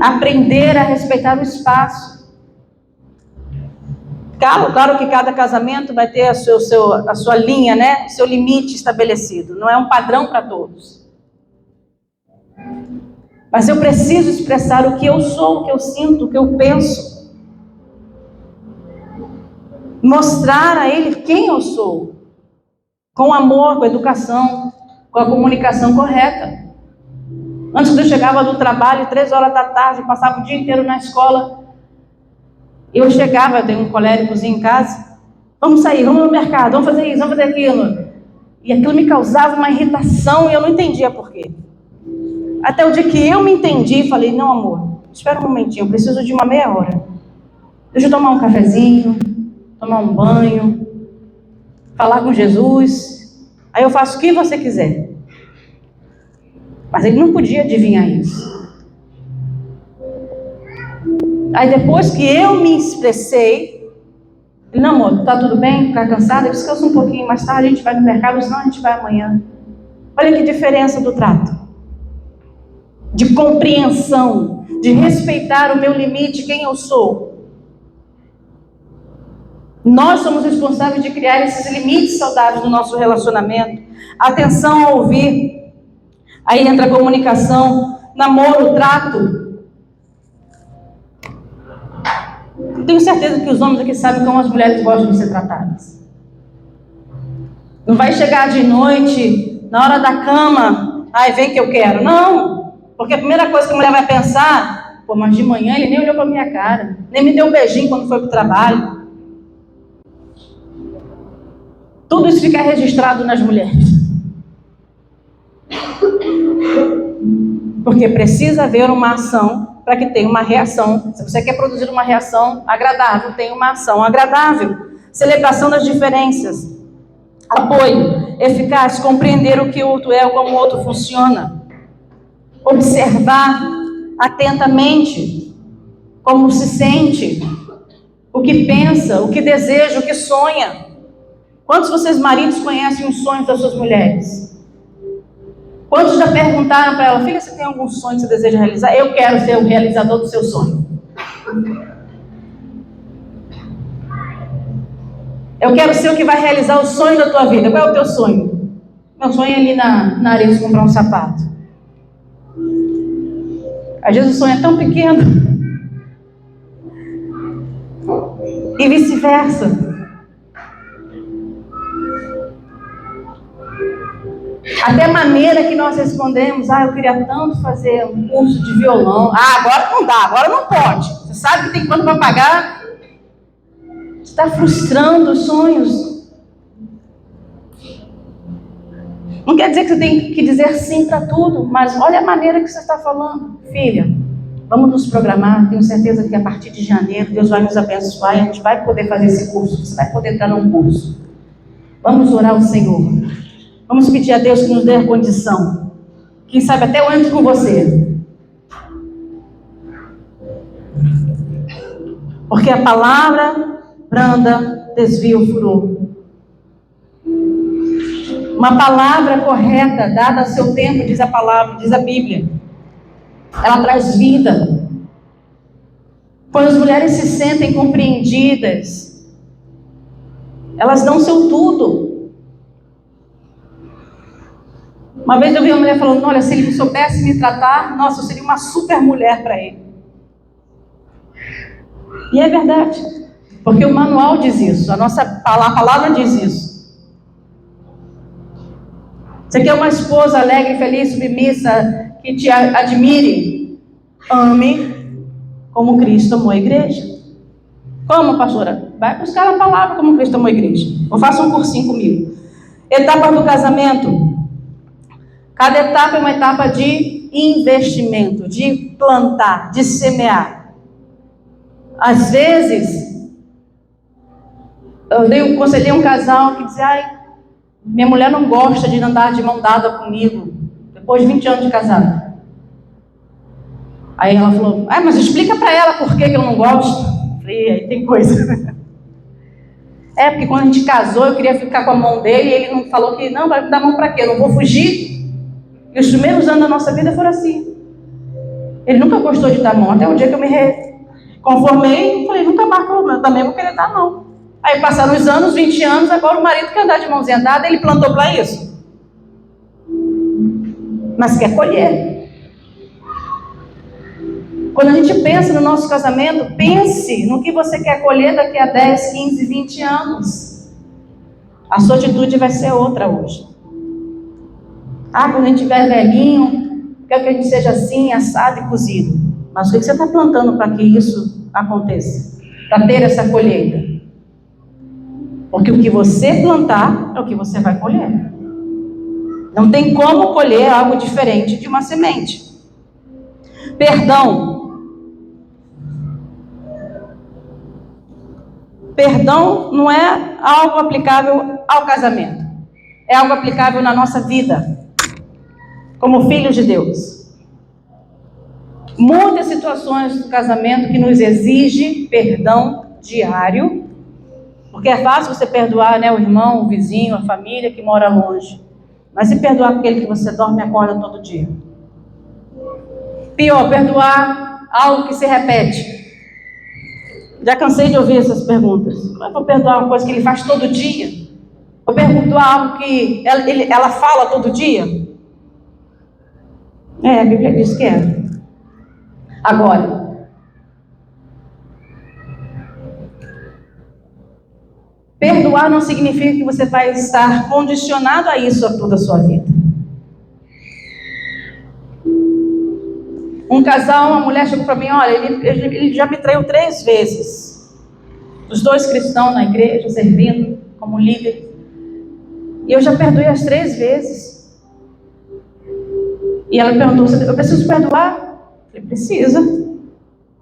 Aprender a respeitar o espaço. Claro que cada casamento vai ter a sua linha, né? O seu limite estabelecido. Não é um padrão para todos. Mas eu preciso expressar o que eu sou, o que eu sinto, o que eu penso. Mostrar a ele quem eu sou. Com amor, com educação, com a comunicação correta. Antes eu chegava do trabalho, 3 horas da tarde, passava o dia inteiro na escola. Eu chegava, eu tenho um coléricozinho em casa, vamos sair, vamos no mercado, vamos fazer isso, vamos fazer aquilo. E aquilo me causava uma irritação e eu não entendia por quê. Até o dia que eu me entendi e falei, não amor, espera um momentinho, eu preciso de uma meia hora. Deixa eu tomar um cafezinho, tomar um banho, falar com Jesus, aí eu faço o que você quiser. Mas ele não podia adivinhar isso. Aí depois que eu me expressei, ele, não amor, tá tudo bem? Tá cansada? Descansa um pouquinho, mais tarde a gente vai no mercado, senão a gente vai amanhã. Olha que diferença do trato. De compreensão, de respeitar o meu limite, quem eu sou. Nós somos responsáveis de criar esses limites saudáveis no nosso relacionamento. Atenção a ouvir. Aí entra a comunicação, namoro, trato. Tenho certeza que os homens aqui sabem como as mulheres gostam de ser tratadas. Não vai chegar de noite, na hora da cama, ai, vem que eu quero. Não, porque a primeira coisa que a mulher vai pensar, pô, mas de manhã ele nem olhou para minha cara, nem me deu um beijinho quando foi para o trabalho. Tudo isso fica registrado nas mulheres. Porque precisa haver uma ação para que tenha uma reação. Se você quer produzir uma reação agradável, tenha uma ação agradável. Celebração das diferenças. Apoio eficaz, compreender o que o outro é, como o outro funciona. Observar atentamente como se sente, o que pensa, o que deseja, o que sonha. Quantos de vocês maridos conhecem os sonhos das suas mulheres? Quantos já perguntaram para ela, filha, você tem algum sonho que você deseja realizar? Eu quero ser o realizador do seu sonho. Eu quero ser o que vai realizar o sonho da tua vida. Qual é o teu sonho? Meu sonho é ali na Areia comprar um sapato. Às vezes o sonho é tão pequeno. E vice-versa. Até a maneira que nós respondemos: eu queria tanto fazer um curso de violão. Agora não dá, agora não pode. Você sabe que tem quanto para pagar? Você está frustrando os sonhos. Não quer dizer que você tem que dizer sim para tudo, mas olha a maneira que você está falando. Filha, vamos nos programar. Tenho certeza que a partir de janeiro Deus vai nos abençoar e a gente vai poder fazer esse curso. Você vai poder entrar num curso. Vamos orar ao Senhor. Vamos pedir a Deus que nos dê a condição. Quem sabe até eu entro com você. Porque a palavra branda desvia o furor. Uma palavra correta, dada a seu tempo, diz a palavra, diz a Bíblia. Ela traz vida. Quando as mulheres se sentem compreendidas, elas dão seu tudo. Uma vez eu vi uma mulher falando: olha, se ele soubesse me tratar, nossa, eu seria uma super mulher para ele. E é verdade, porque o manual diz isso, a palavra diz isso. Você quer uma esposa alegre, feliz, submissa, que te admire? Ame como Cristo amou a igreja. Como, pastora? Vai buscar a palavra como Cristo amou a igreja. Ou faça um cursinho comigo. Etapas do casamento. Cada etapa é uma etapa de investimento, de plantar, de semear. Às vezes, eu aconselhei um casal que dizia: minha mulher não gosta de andar de mão dada comigo, depois de 20 anos de casado. Aí ela falou: mas explica para ela por que eu não gosto. Eu falei: aí tem coisa. Porque quando a gente casou, eu queria ficar com a mão dele, e ele não falou que não, vai me dar a mão para quê? Eu não vou fugir. E os primeiros anos da nossa vida foram assim. Ele nunca gostou de dar mão, até o dia que eu me conformei, falei: nunca mais eu também vou querer dar a mão. Aí passaram os anos, 20 anos, agora o marido quer andar de mãozinha dada, ele plantou para isso. Mas quer colher. Quando a gente pensa no nosso casamento, pense no que você quer colher daqui a 10, 15, 20 anos. A sua atitude vai ser outra hoje. Quando a gente estiver velhinho, quer que a gente seja assim, assado e cozido. Mas o que você está plantando para que isso aconteça? Para ter essa colheita? Porque o que você plantar é o que você vai colher. Não tem como colher algo diferente de uma semente. Perdão. Perdão não é algo aplicável ao casamento. É algo aplicável na nossa vida, como filhos de Deus. Muitas situações do casamento que nos exigem perdão diário, porque é fácil você perdoar, o irmão, o vizinho, a família que mora longe. Mas e perdoar aquele que você dorme e acorda todo dia? Pior, perdoar algo que se repete. Já cansei de ouvir essas perguntas. Mas vou perdoar uma coisa que ele faz todo dia? Vou perdoar algo que ela fala todo dia? A Bíblia diz que é. Agora, perdoar não significa que você vai estar condicionado a isso a toda a sua vida. Um casal, uma mulher chegou para mim: olha, ele já me traiu 3 vezes. Os 2 cristãos na igreja, servindo como líder. E eu já perdoei as 3 vezes. E ela me perguntou: eu preciso perdoar? Eu falei: precisa.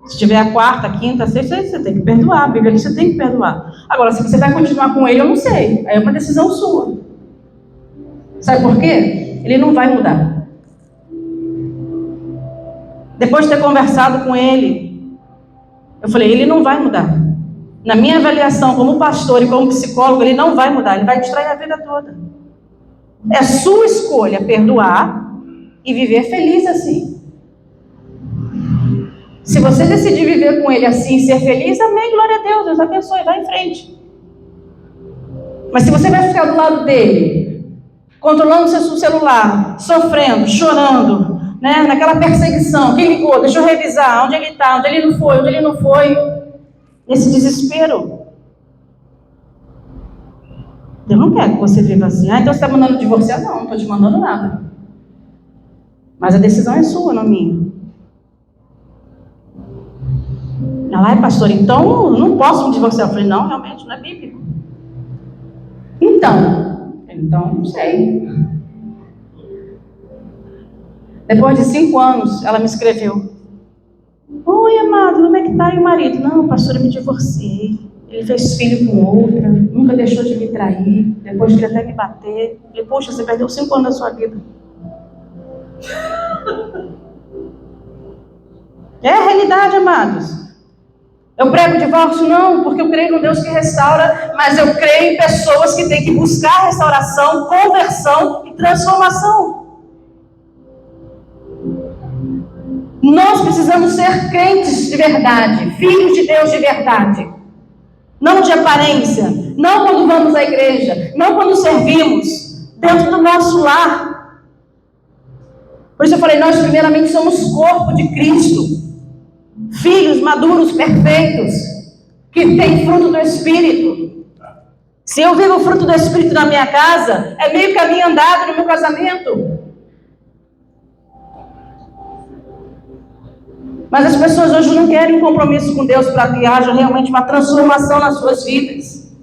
Se tiver a 4ª, 5ª, 6ª, você tem que perdoar. A Bíblia diz que você tem que perdoar. Agora, se você vai continuar com ele, eu não sei. Aí é uma decisão sua. Sabe por quê? Ele não vai mudar. Depois de ter conversado com ele, eu falei: ele não vai mudar. Na minha avaliação como pastor e como psicólogo, ele não vai mudar. Ele vai distrair a vida toda. É sua escolha perdoar e viver feliz assim. Se você decidir viver com ele assim, ser feliz, amém, glória a Deus, Deus abençoe, vai em frente. Mas se você vai ficar do lado dele, controlando seu celular, sofrendo, chorando, naquela perseguição: quem ligou, deixa eu revisar, onde ele está, onde ele não foi, nesse desespero, Deus não quer que você viva assim. Então você está mandando divorciar? Não estou te mandando nada. Mas a decisão é sua, não minha. Ela, pastor, então eu não posso me divorciar. Eu falei, não, realmente não é bíblico. Então, não sei. Depois de 5 anos, ela me escreveu. Oi, amado, como é que tá? E o marido? Não, pastor, eu me divorciei. Ele fez filho com outra, nunca deixou de me trair, depois queria até me bater. Eu falei, poxa, você perdeu 5 anos da sua vida. É a realidade, amados. Eu prego divórcio? Não, porque eu creio no Deus que restaura, mas eu creio em pessoas que têm que buscar restauração, conversão e transformação. Nós precisamos ser crentes de verdade, filhos de Deus de verdade. Não de aparência, não quando vamos à igreja, não quando servimos, dentro do nosso lar. Por isso eu falei, nós primeiramente somos corpo de Cristo, filhos maduros, perfeitos, que têm fruto do Espírito. Se eu vivo o fruto do Espírito na minha casa, é meio caminho andado no meu casamento. Mas as pessoas hoje não querem um compromisso com Deus para que haja realmente uma transformação nas suas vidas.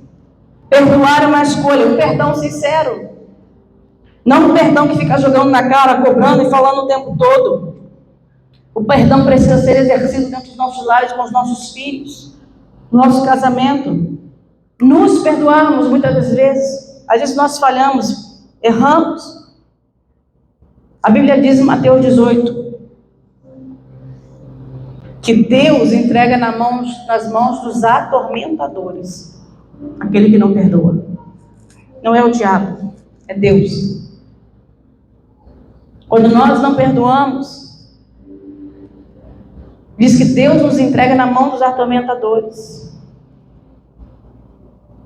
Perdoar é uma escolha, um perdão sincero. Não um perdão que fica jogando na cara, cobrando e falando o tempo todo. O perdão precisa ser exercido dentro dos nossos lares, com os nossos filhos, no nosso casamento. Nos perdoarmos muitas das vezes. Às vezes nós falhamos, erramos. A Bíblia diz em Mateus 18, que Deus entrega nas mãos dos atormentadores, aquele que não perdoa. Não é o diabo, é Deus. Quando nós não perdoamos, diz que Deus nos entrega na mão dos atormentadores.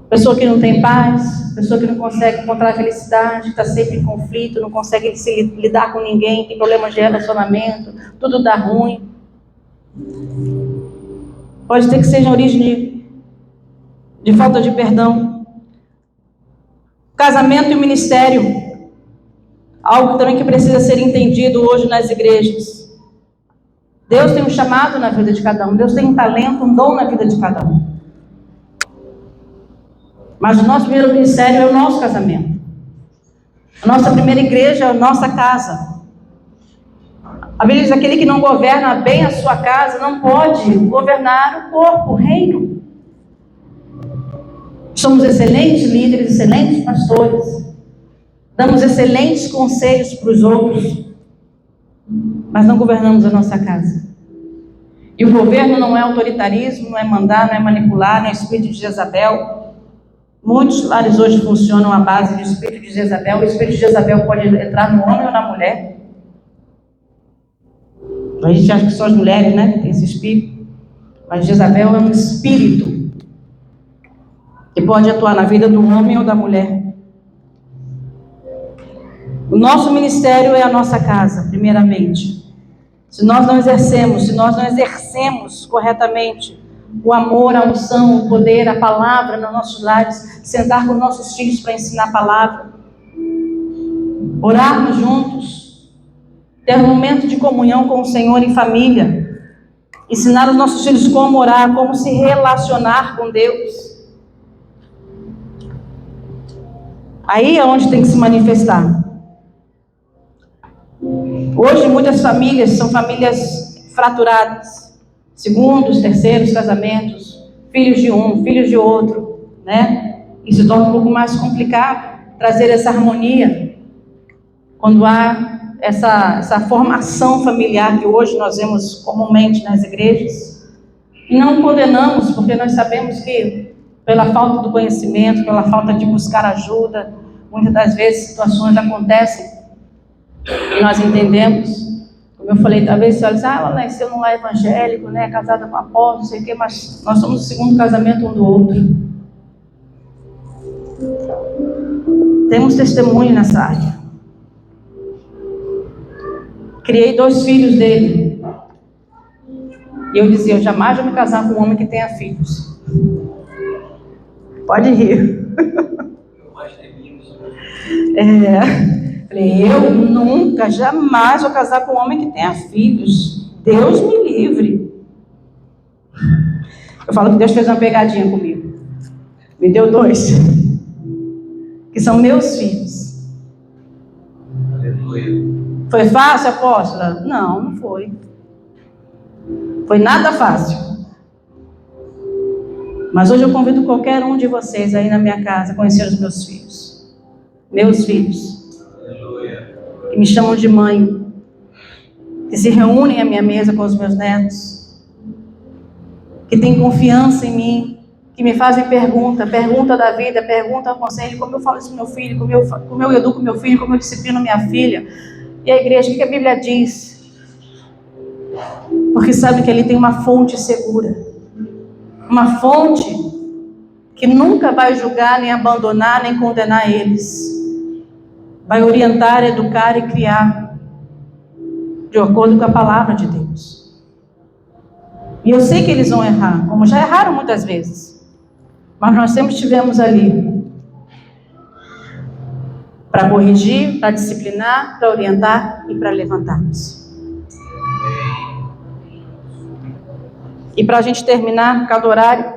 Pessoa que não tem paz, pessoa que não consegue encontrar felicidade, está sempre em conflito, não consegue lidar com ninguém, tem problemas de relacionamento, tudo dá ruim. Pode ter que seja origem de falta de perdão. Casamento e o ministério, algo também que precisa ser entendido hoje nas igrejas. Deus tem um chamado na vida de cada um, Deus tem um talento, um dom na vida de cada um. Mas o nosso primeiro ministério é o nosso casamento. A nossa primeira igreja é a nossa casa. A Bíblia diz, aquele que não governa bem a sua casa não pode governar o corpo, o reino. Somos excelentes líderes, excelentes pastores. Damos excelentes conselhos para os outros. Mas não governamos a nossa casa. E o governo não é autoritarismo, não é mandar, não é manipular, não é espírito de Jezabel. Muitos lares hoje funcionam à base do espírito de Jezabel. O espírito de Jezabel pode entrar no homem ou na mulher. A gente acha que são as mulheres, né, que tem esse espírito. Mas Jezabel é um espírito que pode atuar na vida do homem ou da mulher. O nosso ministério é a nossa casa, primeiramente. Se nós não exercemos corretamente o amor, a unção, o poder, a palavra nos nossos lares, sentar com nossos filhos para ensinar a palavra, orarmos juntos, ter um momento de comunhão com o Senhor em família, ensinar os nossos filhos como orar, como se relacionar com Deus. Aí é onde tem que se manifestar. Hoje muitas famílias são famílias fraturadas, segundos, terceiros casamentos, filhos de um, filhos de outro, né? Isso torna um pouco mais complicado trazer essa harmonia quando há essa formação familiar que hoje nós vemos comumente nas igrejas. E não condenamos, porque nós sabemos que pela falta do conhecimento, pela falta de buscar ajuda, muitas das vezes situações acontecem e nós entendemos. Como eu falei, talvez você olhe, ela nasceu num lar evangélico, né, casada com apóstolo, não sei o quê, mas nós somos o segundo casamento um do outro. Temos testemunho nessa área. Criei 2 filhos dele. E eu dizia, eu jamais vou me casar com um homem que tenha filhos. Pode rir. Falei, eu nunca, jamais vou casar com um homem que tenha filhos. Deus me livre. Eu falo que Deus fez uma pegadinha comigo. Me deu 2, que são meus filhos. Aleluia. Foi fácil, apóstola? Não, não foi. Foi nada fácil. Mas hoje eu convido qualquer um de vocês aí na minha casa a conhecer os meus filhos. Meus filhos. Aleluia. Que me chamam de mãe. Que se reúnem à minha mesa com os meus netos. Que têm confiança em mim. Que me fazem pergunta da vida, pergunta ao conselho, como eu falo isso pro meu filho, como eu educo meu filho, como eu disciplino minha filha. E a igreja, o que a Bíblia diz? Porque sabe que ali tem uma fonte segura. Uma fonte que nunca vai julgar, nem abandonar, nem condenar eles. Vai orientar, educar e criar de acordo com a palavra de Deus. E eu sei que eles vão errar, como já erraram muitas vezes. Mas nós sempre estivemos ali para corrigir, para disciplinar, para orientar e para levantarmos. E para a gente terminar, por causa do horário,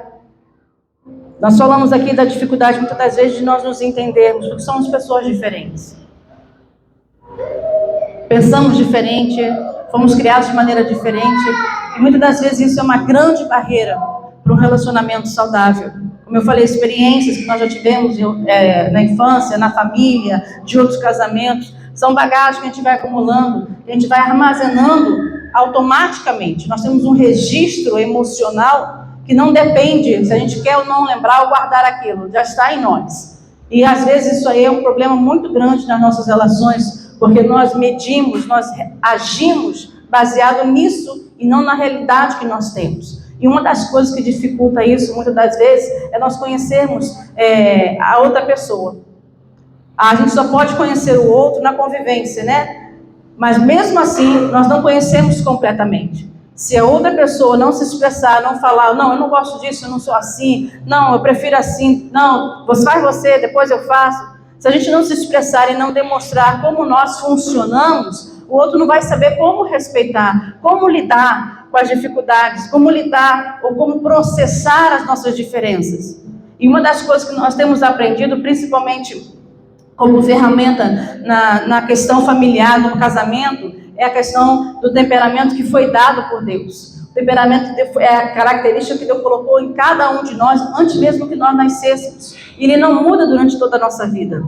nós falamos aqui da dificuldade, muitas das vezes, de nós nos entendermos, porque somos pessoas diferentes. Pensamos diferente, fomos criados de maneira diferente, e muitas das vezes isso é uma grande barreira para um relacionamento saudável. Como eu falei, experiências que nós já tivemos na infância, na família, de outros casamentos, são bagagens que a gente vai acumulando, que a gente vai armazenando automaticamente. Nós temos um registro emocional que não depende se a gente quer ou não lembrar ou guardar aquilo, já está em nós. E às vezes isso aí é um problema muito grande nas nossas relações, porque nós medimos, nós agimos baseado nisso e não na realidade que nós temos. E uma das coisas que dificulta isso, muitas das vezes, é nós conhecermos a outra pessoa. A gente só pode conhecer o outro na convivência, né? Mas mesmo assim, nós não conhecemos completamente. Se a outra pessoa não se expressar, não falar, não, eu não gosto disso, eu não sou assim, não, eu prefiro assim, não, faz você, depois eu faço. Se a gente não se expressar e não demonstrar como nós funcionamos, o outro não vai saber como respeitar, como lidar com as dificuldades, como lidar ou como processar as nossas diferenças. E uma das coisas que nós temos aprendido, principalmente como ferramenta na questão familiar, no casamento, é a questão do temperamento que foi dado por Deus. O temperamento é a característica que Deus colocou em cada um de nós, antes mesmo que nós nascêssemos. E ele não muda durante toda a nossa vida.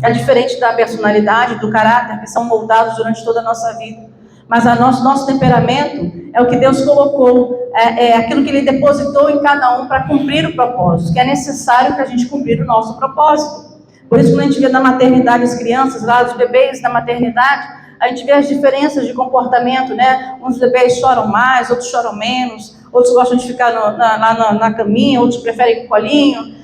É diferente da personalidade, do caráter, que são moldados durante toda a nossa vida. Mas nosso temperamento é o que Deus colocou, é aquilo que Ele depositou em cada um para cumprir o propósito, que é necessário para a gente cumprir o nosso propósito. Por isso, quando a gente vê na maternidade as crianças, lá os bebês na maternidade, a gente vê as diferenças de comportamento, né? Uns bebês choram mais, outros choram menos, outros gostam de ficar lá na caminha, outros preferem o colinho.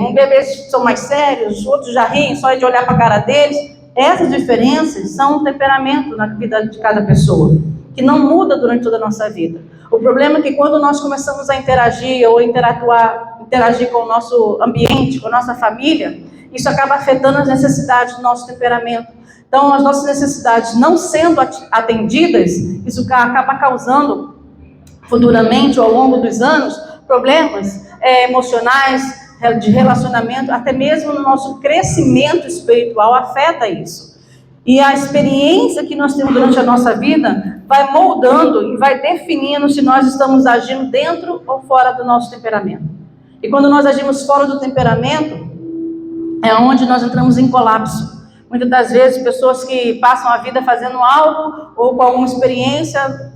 Um bebês são mais sérios, outros já riem só de olhar para a cara deles. Essas diferenças são um temperamento na vida de cada pessoa, que não muda durante toda a nossa vida. O problema é que quando nós começamos a interagir ou interagir com o nosso ambiente, com a nossa família, isso acaba afetando as necessidades do nosso temperamento. Então, as nossas necessidades não sendo atendidas, isso acaba causando, futuramente, ao longo dos anos, problemas emocionais, de relacionamento, até mesmo no nosso crescimento espiritual, afeta isso. E a experiência que nós temos durante a nossa vida vai moldando e vai definindo se nós estamos agindo dentro ou fora do nosso temperamento. E quando nós agimos fora do temperamento, é onde nós entramos em colapso. Muitas das vezes, pessoas que passam a vida fazendo algo ou com alguma experiência,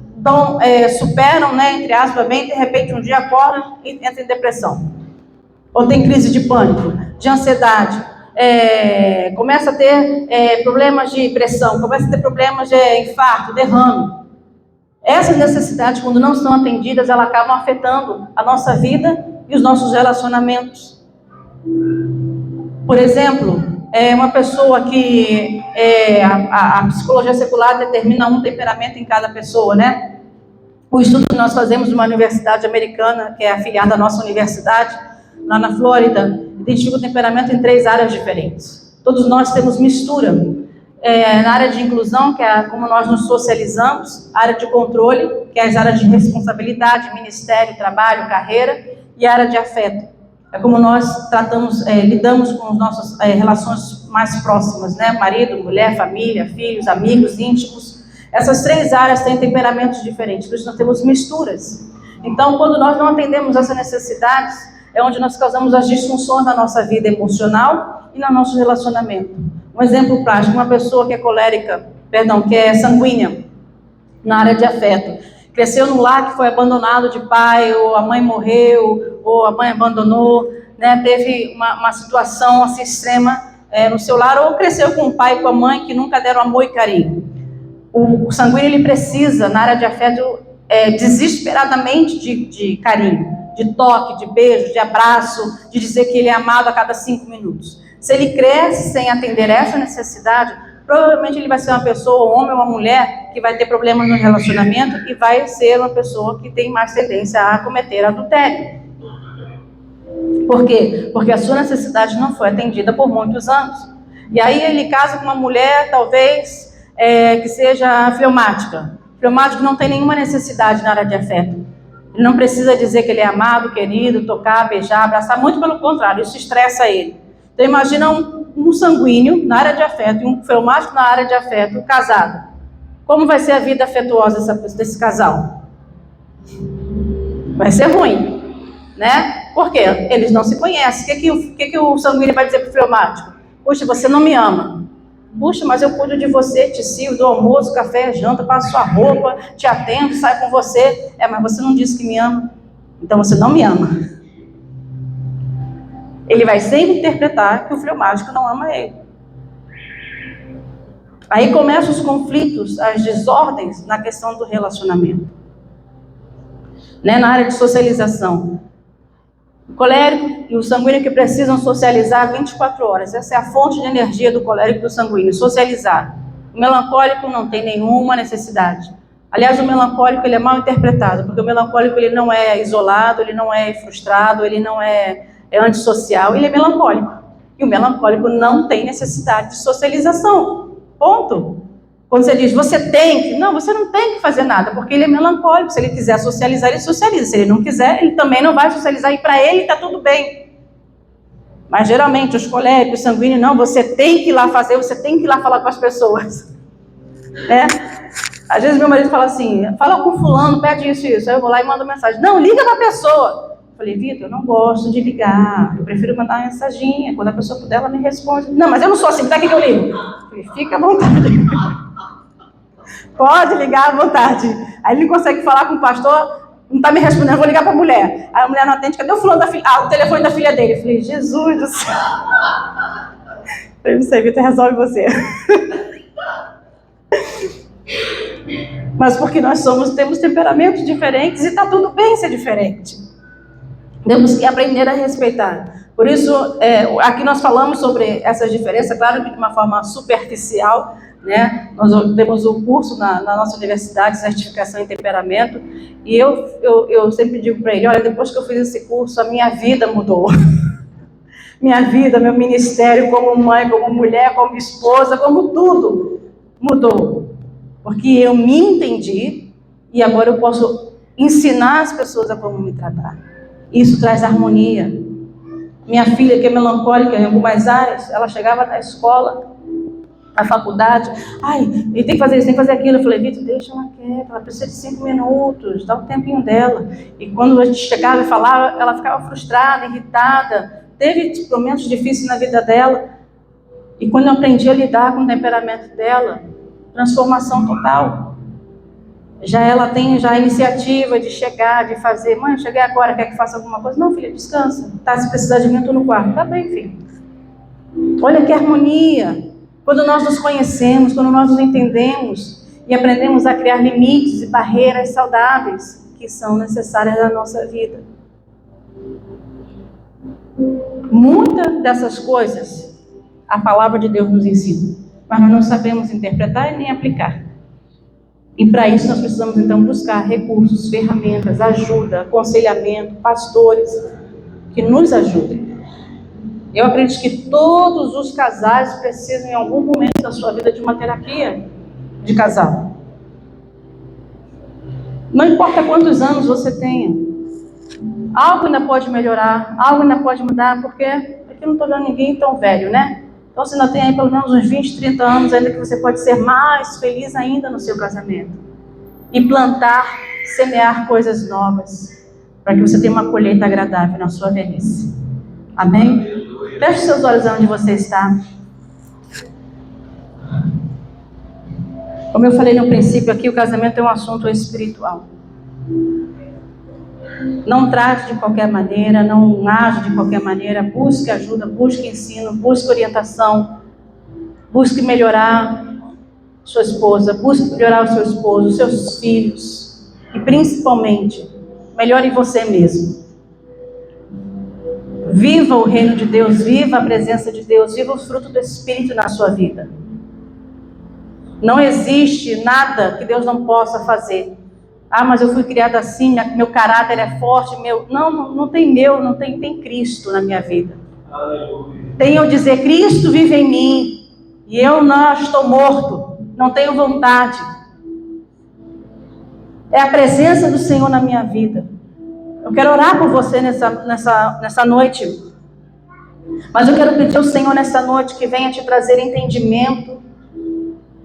superam, né, entre aspas, bem, de repente um dia acordam e entram em depressão. Ou tem crise de pânico, de ansiedade, começa a ter problemas de pressão, começa a ter problemas de infarto, derrame. Essas necessidades, quando não são atendidas, elas acabam afetando a nossa vida e os nossos relacionamentos. Por exemplo, uma pessoa que a psicologia secular determina um temperamento em cada pessoa, né? O estudo que nós fazemos numa universidade americana, que é afiliada à nossa universidade, lá na Flórida, identifica o temperamento em 3 áreas diferentes. Todos nós temos mistura. Na área de inclusão, que é como nós nos socializamos, área de controle, que é as áreas de responsabilidade, ministério, trabalho, carreira, e a área de afeto. É como nós tratamos, lidamos com as nossas relações mais próximas, né? Marido, mulher, família, filhos, amigos, íntimos. Essas 3 áreas têm temperamentos diferentes, por isso nós temos misturas. Então, quando nós não atendemos essas necessidades, é onde nós causamos as disfunções na nossa vida emocional e no nosso relacionamento. Um exemplo prático, uma pessoa que é colérica, que é sanguínea, na área de afeto, cresceu num lar que foi abandonado de pai, ou a mãe morreu, ou a mãe abandonou, né? Teve uma situação assim, extrema no seu lar, ou cresceu com o pai e com a mãe que nunca deram amor e carinho. O sanguíneo, ele precisa, na área de afeto, desesperadamente de carinho, de toque, de beijo, de abraço, de dizer que ele é amado a cada 5 minutos. Se ele cresce sem atender essa necessidade, provavelmente ele vai ser uma pessoa, um homem ou uma mulher, que vai ter problemas no relacionamento e vai ser uma pessoa que tem mais tendência a cometer adultério. Por quê? Porque a sua necessidade não foi atendida por muitos anos. E aí ele casa com uma mulher, talvez, que seja fleumática. Fleumático não tem nenhuma necessidade na área de afeto. Ele não precisa dizer que ele é amado, querido, tocar, beijar, abraçar. Muito pelo contrário, isso estressa ele. Então imagina um sanguíneo na área de afeto e um fleumático na área de afeto, casado. Como vai ser a vida afetuosa desse casal? Vai ser ruim, né? Por quê? Eles não se conhecem. O que o sanguíneo vai dizer para o fleumático? Puxa, você não me ama. Puxa, mas eu cuido de você, te sirvo do almoço, café, janta, passo sua roupa, te atendo, saio com você. Mas você não disse que me ama. Então você não me ama. Ele vai sempre interpretar que o fleumático não ama ele. Aí começam os conflitos, as desordens na questão do relacionamento. Né? Na área de socialização. O colérico e o sanguíneo que precisam socializar 24 horas. Essa é a fonte de energia do colérico e do sanguíneo, socializar. O melancólico não tem nenhuma necessidade. Aliás, o melancólico ele é mal interpretado, porque o melancólico ele não é isolado, ele não é frustrado, ele não é antissocial, ele é melancólico. E o melancólico não tem necessidade de socialização. Ponto. Quando você diz, você tem que... Não, você não tem que fazer nada, porque ele é melancólico. Se ele quiser socializar, ele socializa. Se ele não quiser, ele também não vai socializar. E para ele está tudo bem. Mas geralmente os coléricos, os sanguíneos, não, você tem que ir lá fazer, você tem que ir lá falar com as pessoas. Né? Às vezes meu marido fala assim, fala com fulano, pede isso e isso. Aí eu vou lá e mando mensagem. Não, liga para a pessoa. Eu falei, Vitor, eu não gosto de ligar, eu prefiro mandar uma mensaginha, quando a pessoa puder, ela me responde. Não, mas eu não sou assim, daqui que eu ligo. Eu falei, fica à vontade. Pode ligar à vontade. Aí ele não consegue falar com o pastor, não está me respondendo, eu vou ligar para a mulher. Aí a mulher não atende, cadê o fulano da filha? O telefone da filha dele. Eu falei, Jesus do céu. Eu falei, não sei, Vitor, resolve você. Mas porque nós temos temperamentos diferentes e está tudo bem ser diferente. Temos que aprender a respeitar. Por isso, aqui nós falamos sobre essas diferenças, claro que de uma forma superficial, né? Nós temos um curso na nossa universidade, certificação em temperamento, e eu sempre digo para ele, olha, depois que eu fiz esse curso, a minha vida mudou. Minha vida, meu ministério como mãe, como mulher, como esposa, como tudo mudou. Porque eu me entendi e agora eu posso ensinar as pessoas a como me tratar. Isso traz harmonia. Minha filha, que é melancólica em algumas áreas, ela chegava da escola, na faculdade, ele tem que fazer isso, tem que fazer aquilo. Eu falei, Vitor, deixa ela quieta, ela precisa de 5 minutos, dá o tempinho dela. E quando a gente chegava e falava, ela ficava frustrada, irritada, teve momentos difíceis na vida dela. E quando eu aprendi a lidar com o temperamento dela, transformação total. Já ela tem a iniciativa de chegar, de fazer, mãe, eu cheguei agora, quer que faça alguma coisa? Não, filha, descansa. Tá, se precisar de mim, eu estou no quarto. Tá bem, filho. Olha que harmonia. Quando nós nos conhecemos, quando nós nos entendemos e aprendemos a criar limites e barreiras saudáveis que são necessárias na nossa vida. Muitas dessas coisas a palavra de Deus nos ensina, mas nós não sabemos interpretar e nem aplicar. E para isso nós precisamos então buscar recursos, ferramentas, ajuda, aconselhamento, pastores que nos ajudem. Eu acredito que todos os casais precisam, em algum momento da sua vida, de uma terapia de casal. Não importa quantos anos você tenha, algo ainda pode melhorar, algo ainda pode mudar, porque aqui não estou vendo ninguém tão velho, né? Então você ainda tem aí pelo menos uns 20, 30 anos ainda que você pode ser mais feliz ainda no seu casamento. E plantar, semear coisas novas, para que você tenha uma colheita agradável na sua velhice. Amém? Feche seus olhos onde você está. Como eu falei no princípio aqui, o casamento é um assunto espiritual. Não trate de qualquer maneira, não age de qualquer maneira, busque ajuda, busque ensino, busque orientação, busque melhorar sua esposa, busque melhorar o seu esposo, os seus filhos e principalmente, melhore você mesmo. Viva o reino de Deus, viva a presença de Deus, viva o fruto do Espírito na sua vida. Não existe nada que Deus não possa fazer. Ah, mas eu fui criada assim, meu caráter é forte, não tem Cristo na minha vida. Tem eu dizer, Cristo vive em mim, e eu não estou morto, não tenho vontade. É a presença do Senhor na minha vida. Eu quero orar por você nessa noite. Mas eu quero pedir ao Senhor nessa noite que venha te trazer entendimento,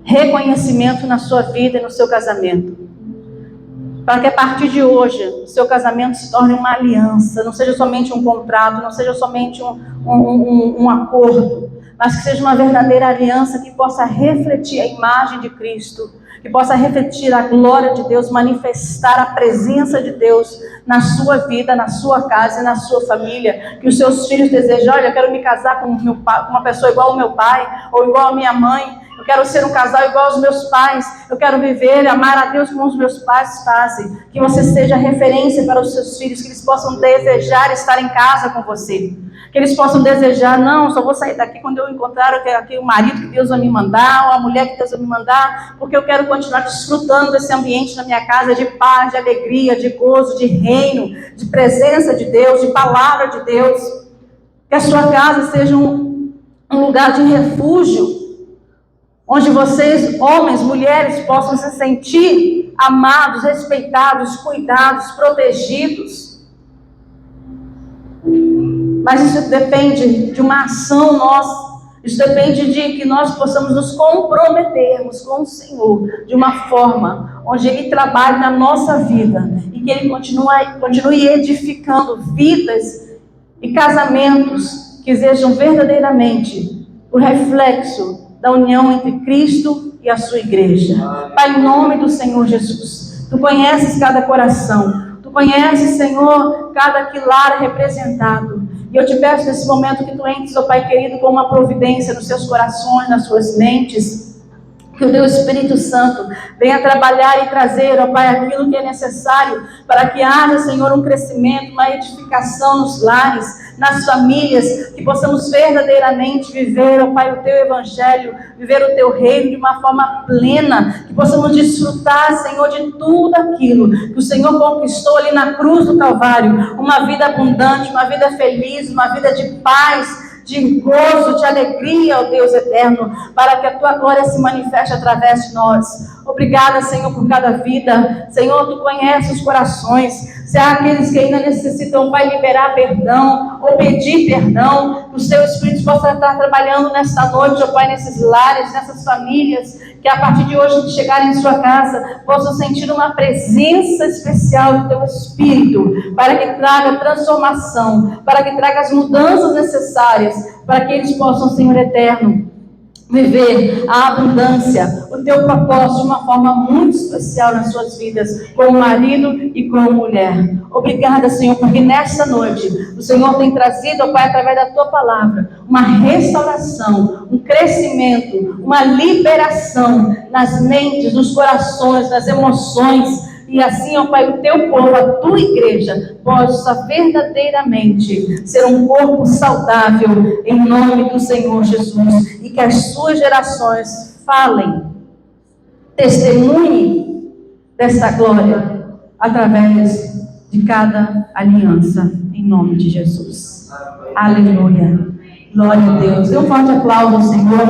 reconhecimento na sua vida e no seu casamento. Para que a partir de hoje, o seu casamento se torne uma aliança, não seja somente um contrato, não seja somente um acordo, mas que seja uma verdadeira aliança que possa refletir a imagem de Cristo, que possa refletir a glória de Deus, manifestar a presença de Deus na sua vida, na sua casa e na sua família. Que os seus filhos desejem, olha, eu quero me casar com uma pessoa igual ao meu pai, ou igual à minha mãe. Eu quero ser um casal igual aos meus pais. Eu quero viver e amar a Deus como os meus pais fazem. Que você seja referência para os seus filhos, que eles possam desejar estar em casa com você. Que eles possam desejar, não, só vou sair daqui quando eu encontrar aqui o marido que Deus vai me mandar, ou a mulher que Deus vai me mandar, porque eu quero continuar desfrutando desse ambiente na minha casa de paz, de alegria, de gozo, de reino, de presença de Deus, de palavra de Deus. Que a sua casa seja um lugar de refúgio, onde vocês, homens, mulheres, possam se sentir amados, respeitados, cuidados, protegidos. Mas isso depende de uma ação nossa. Isso depende de que nós possamos nos comprometermos com o Senhor de uma forma onde Ele trabalhe na nossa vida e que Ele continue edificando vidas e casamentos que sejam verdadeiramente o reflexo da união entre Cristo e a sua igreja. Pai, em nome do Senhor Jesus, Tu conheces cada coração, Tu conheces, Senhor, cada lar representado. E eu te peço nesse momento que Tu entres, ó Pai querido, com uma providência nos seus corações, nas suas mentes. Que o Teu Espírito Santo venha trabalhar e trazer, ó Pai, aquilo que é necessário para que haja, Senhor, um crescimento, uma edificação nos lares, nas famílias, que possamos verdadeiramente viver, ó Pai, o Teu Evangelho, viver o Teu reino de uma forma plena, que possamos desfrutar, Senhor, de tudo aquilo que o Senhor conquistou ali na cruz do Calvário, uma vida abundante, uma vida feliz, uma vida de paz, de gozo, de alegria, ó Deus eterno, para que a Tua glória se manifeste através de nós. Obrigada, Senhor, por cada vida. Senhor, Tu conheces os corações. Se há aqueles que ainda necessitam, Pai, liberar perdão ou pedir perdão, que o Seu Espírito possa estar trabalhando nesta noite, ó Pai, nesses lares, nessas famílias, que a partir de hoje, que chegarem em sua casa, possam sentir uma presença especial do Teu Espírito, para que traga transformação, para que traga as mudanças necessárias, para que eles possam, Senhor eterno, viver a abundância, o Teu propósito de uma forma muito especial nas suas vidas, como marido e como mulher. Obrigada, Senhor, porque nesta noite o Senhor tem trazido, ó Pai, através da Tua palavra, uma restauração, um crescimento, uma liberação nas mentes, nos corações, nas emoções. E assim, ó Pai, o Teu povo, a Tua igreja, possa verdadeiramente ser um corpo saudável em nome do Senhor Jesus. E que as suas gerações falem, testemunhem desta glória através de cada aliança, em nome de Jesus. Aleluia. Glória a Deus. Dê um forte aplauso ao Senhor.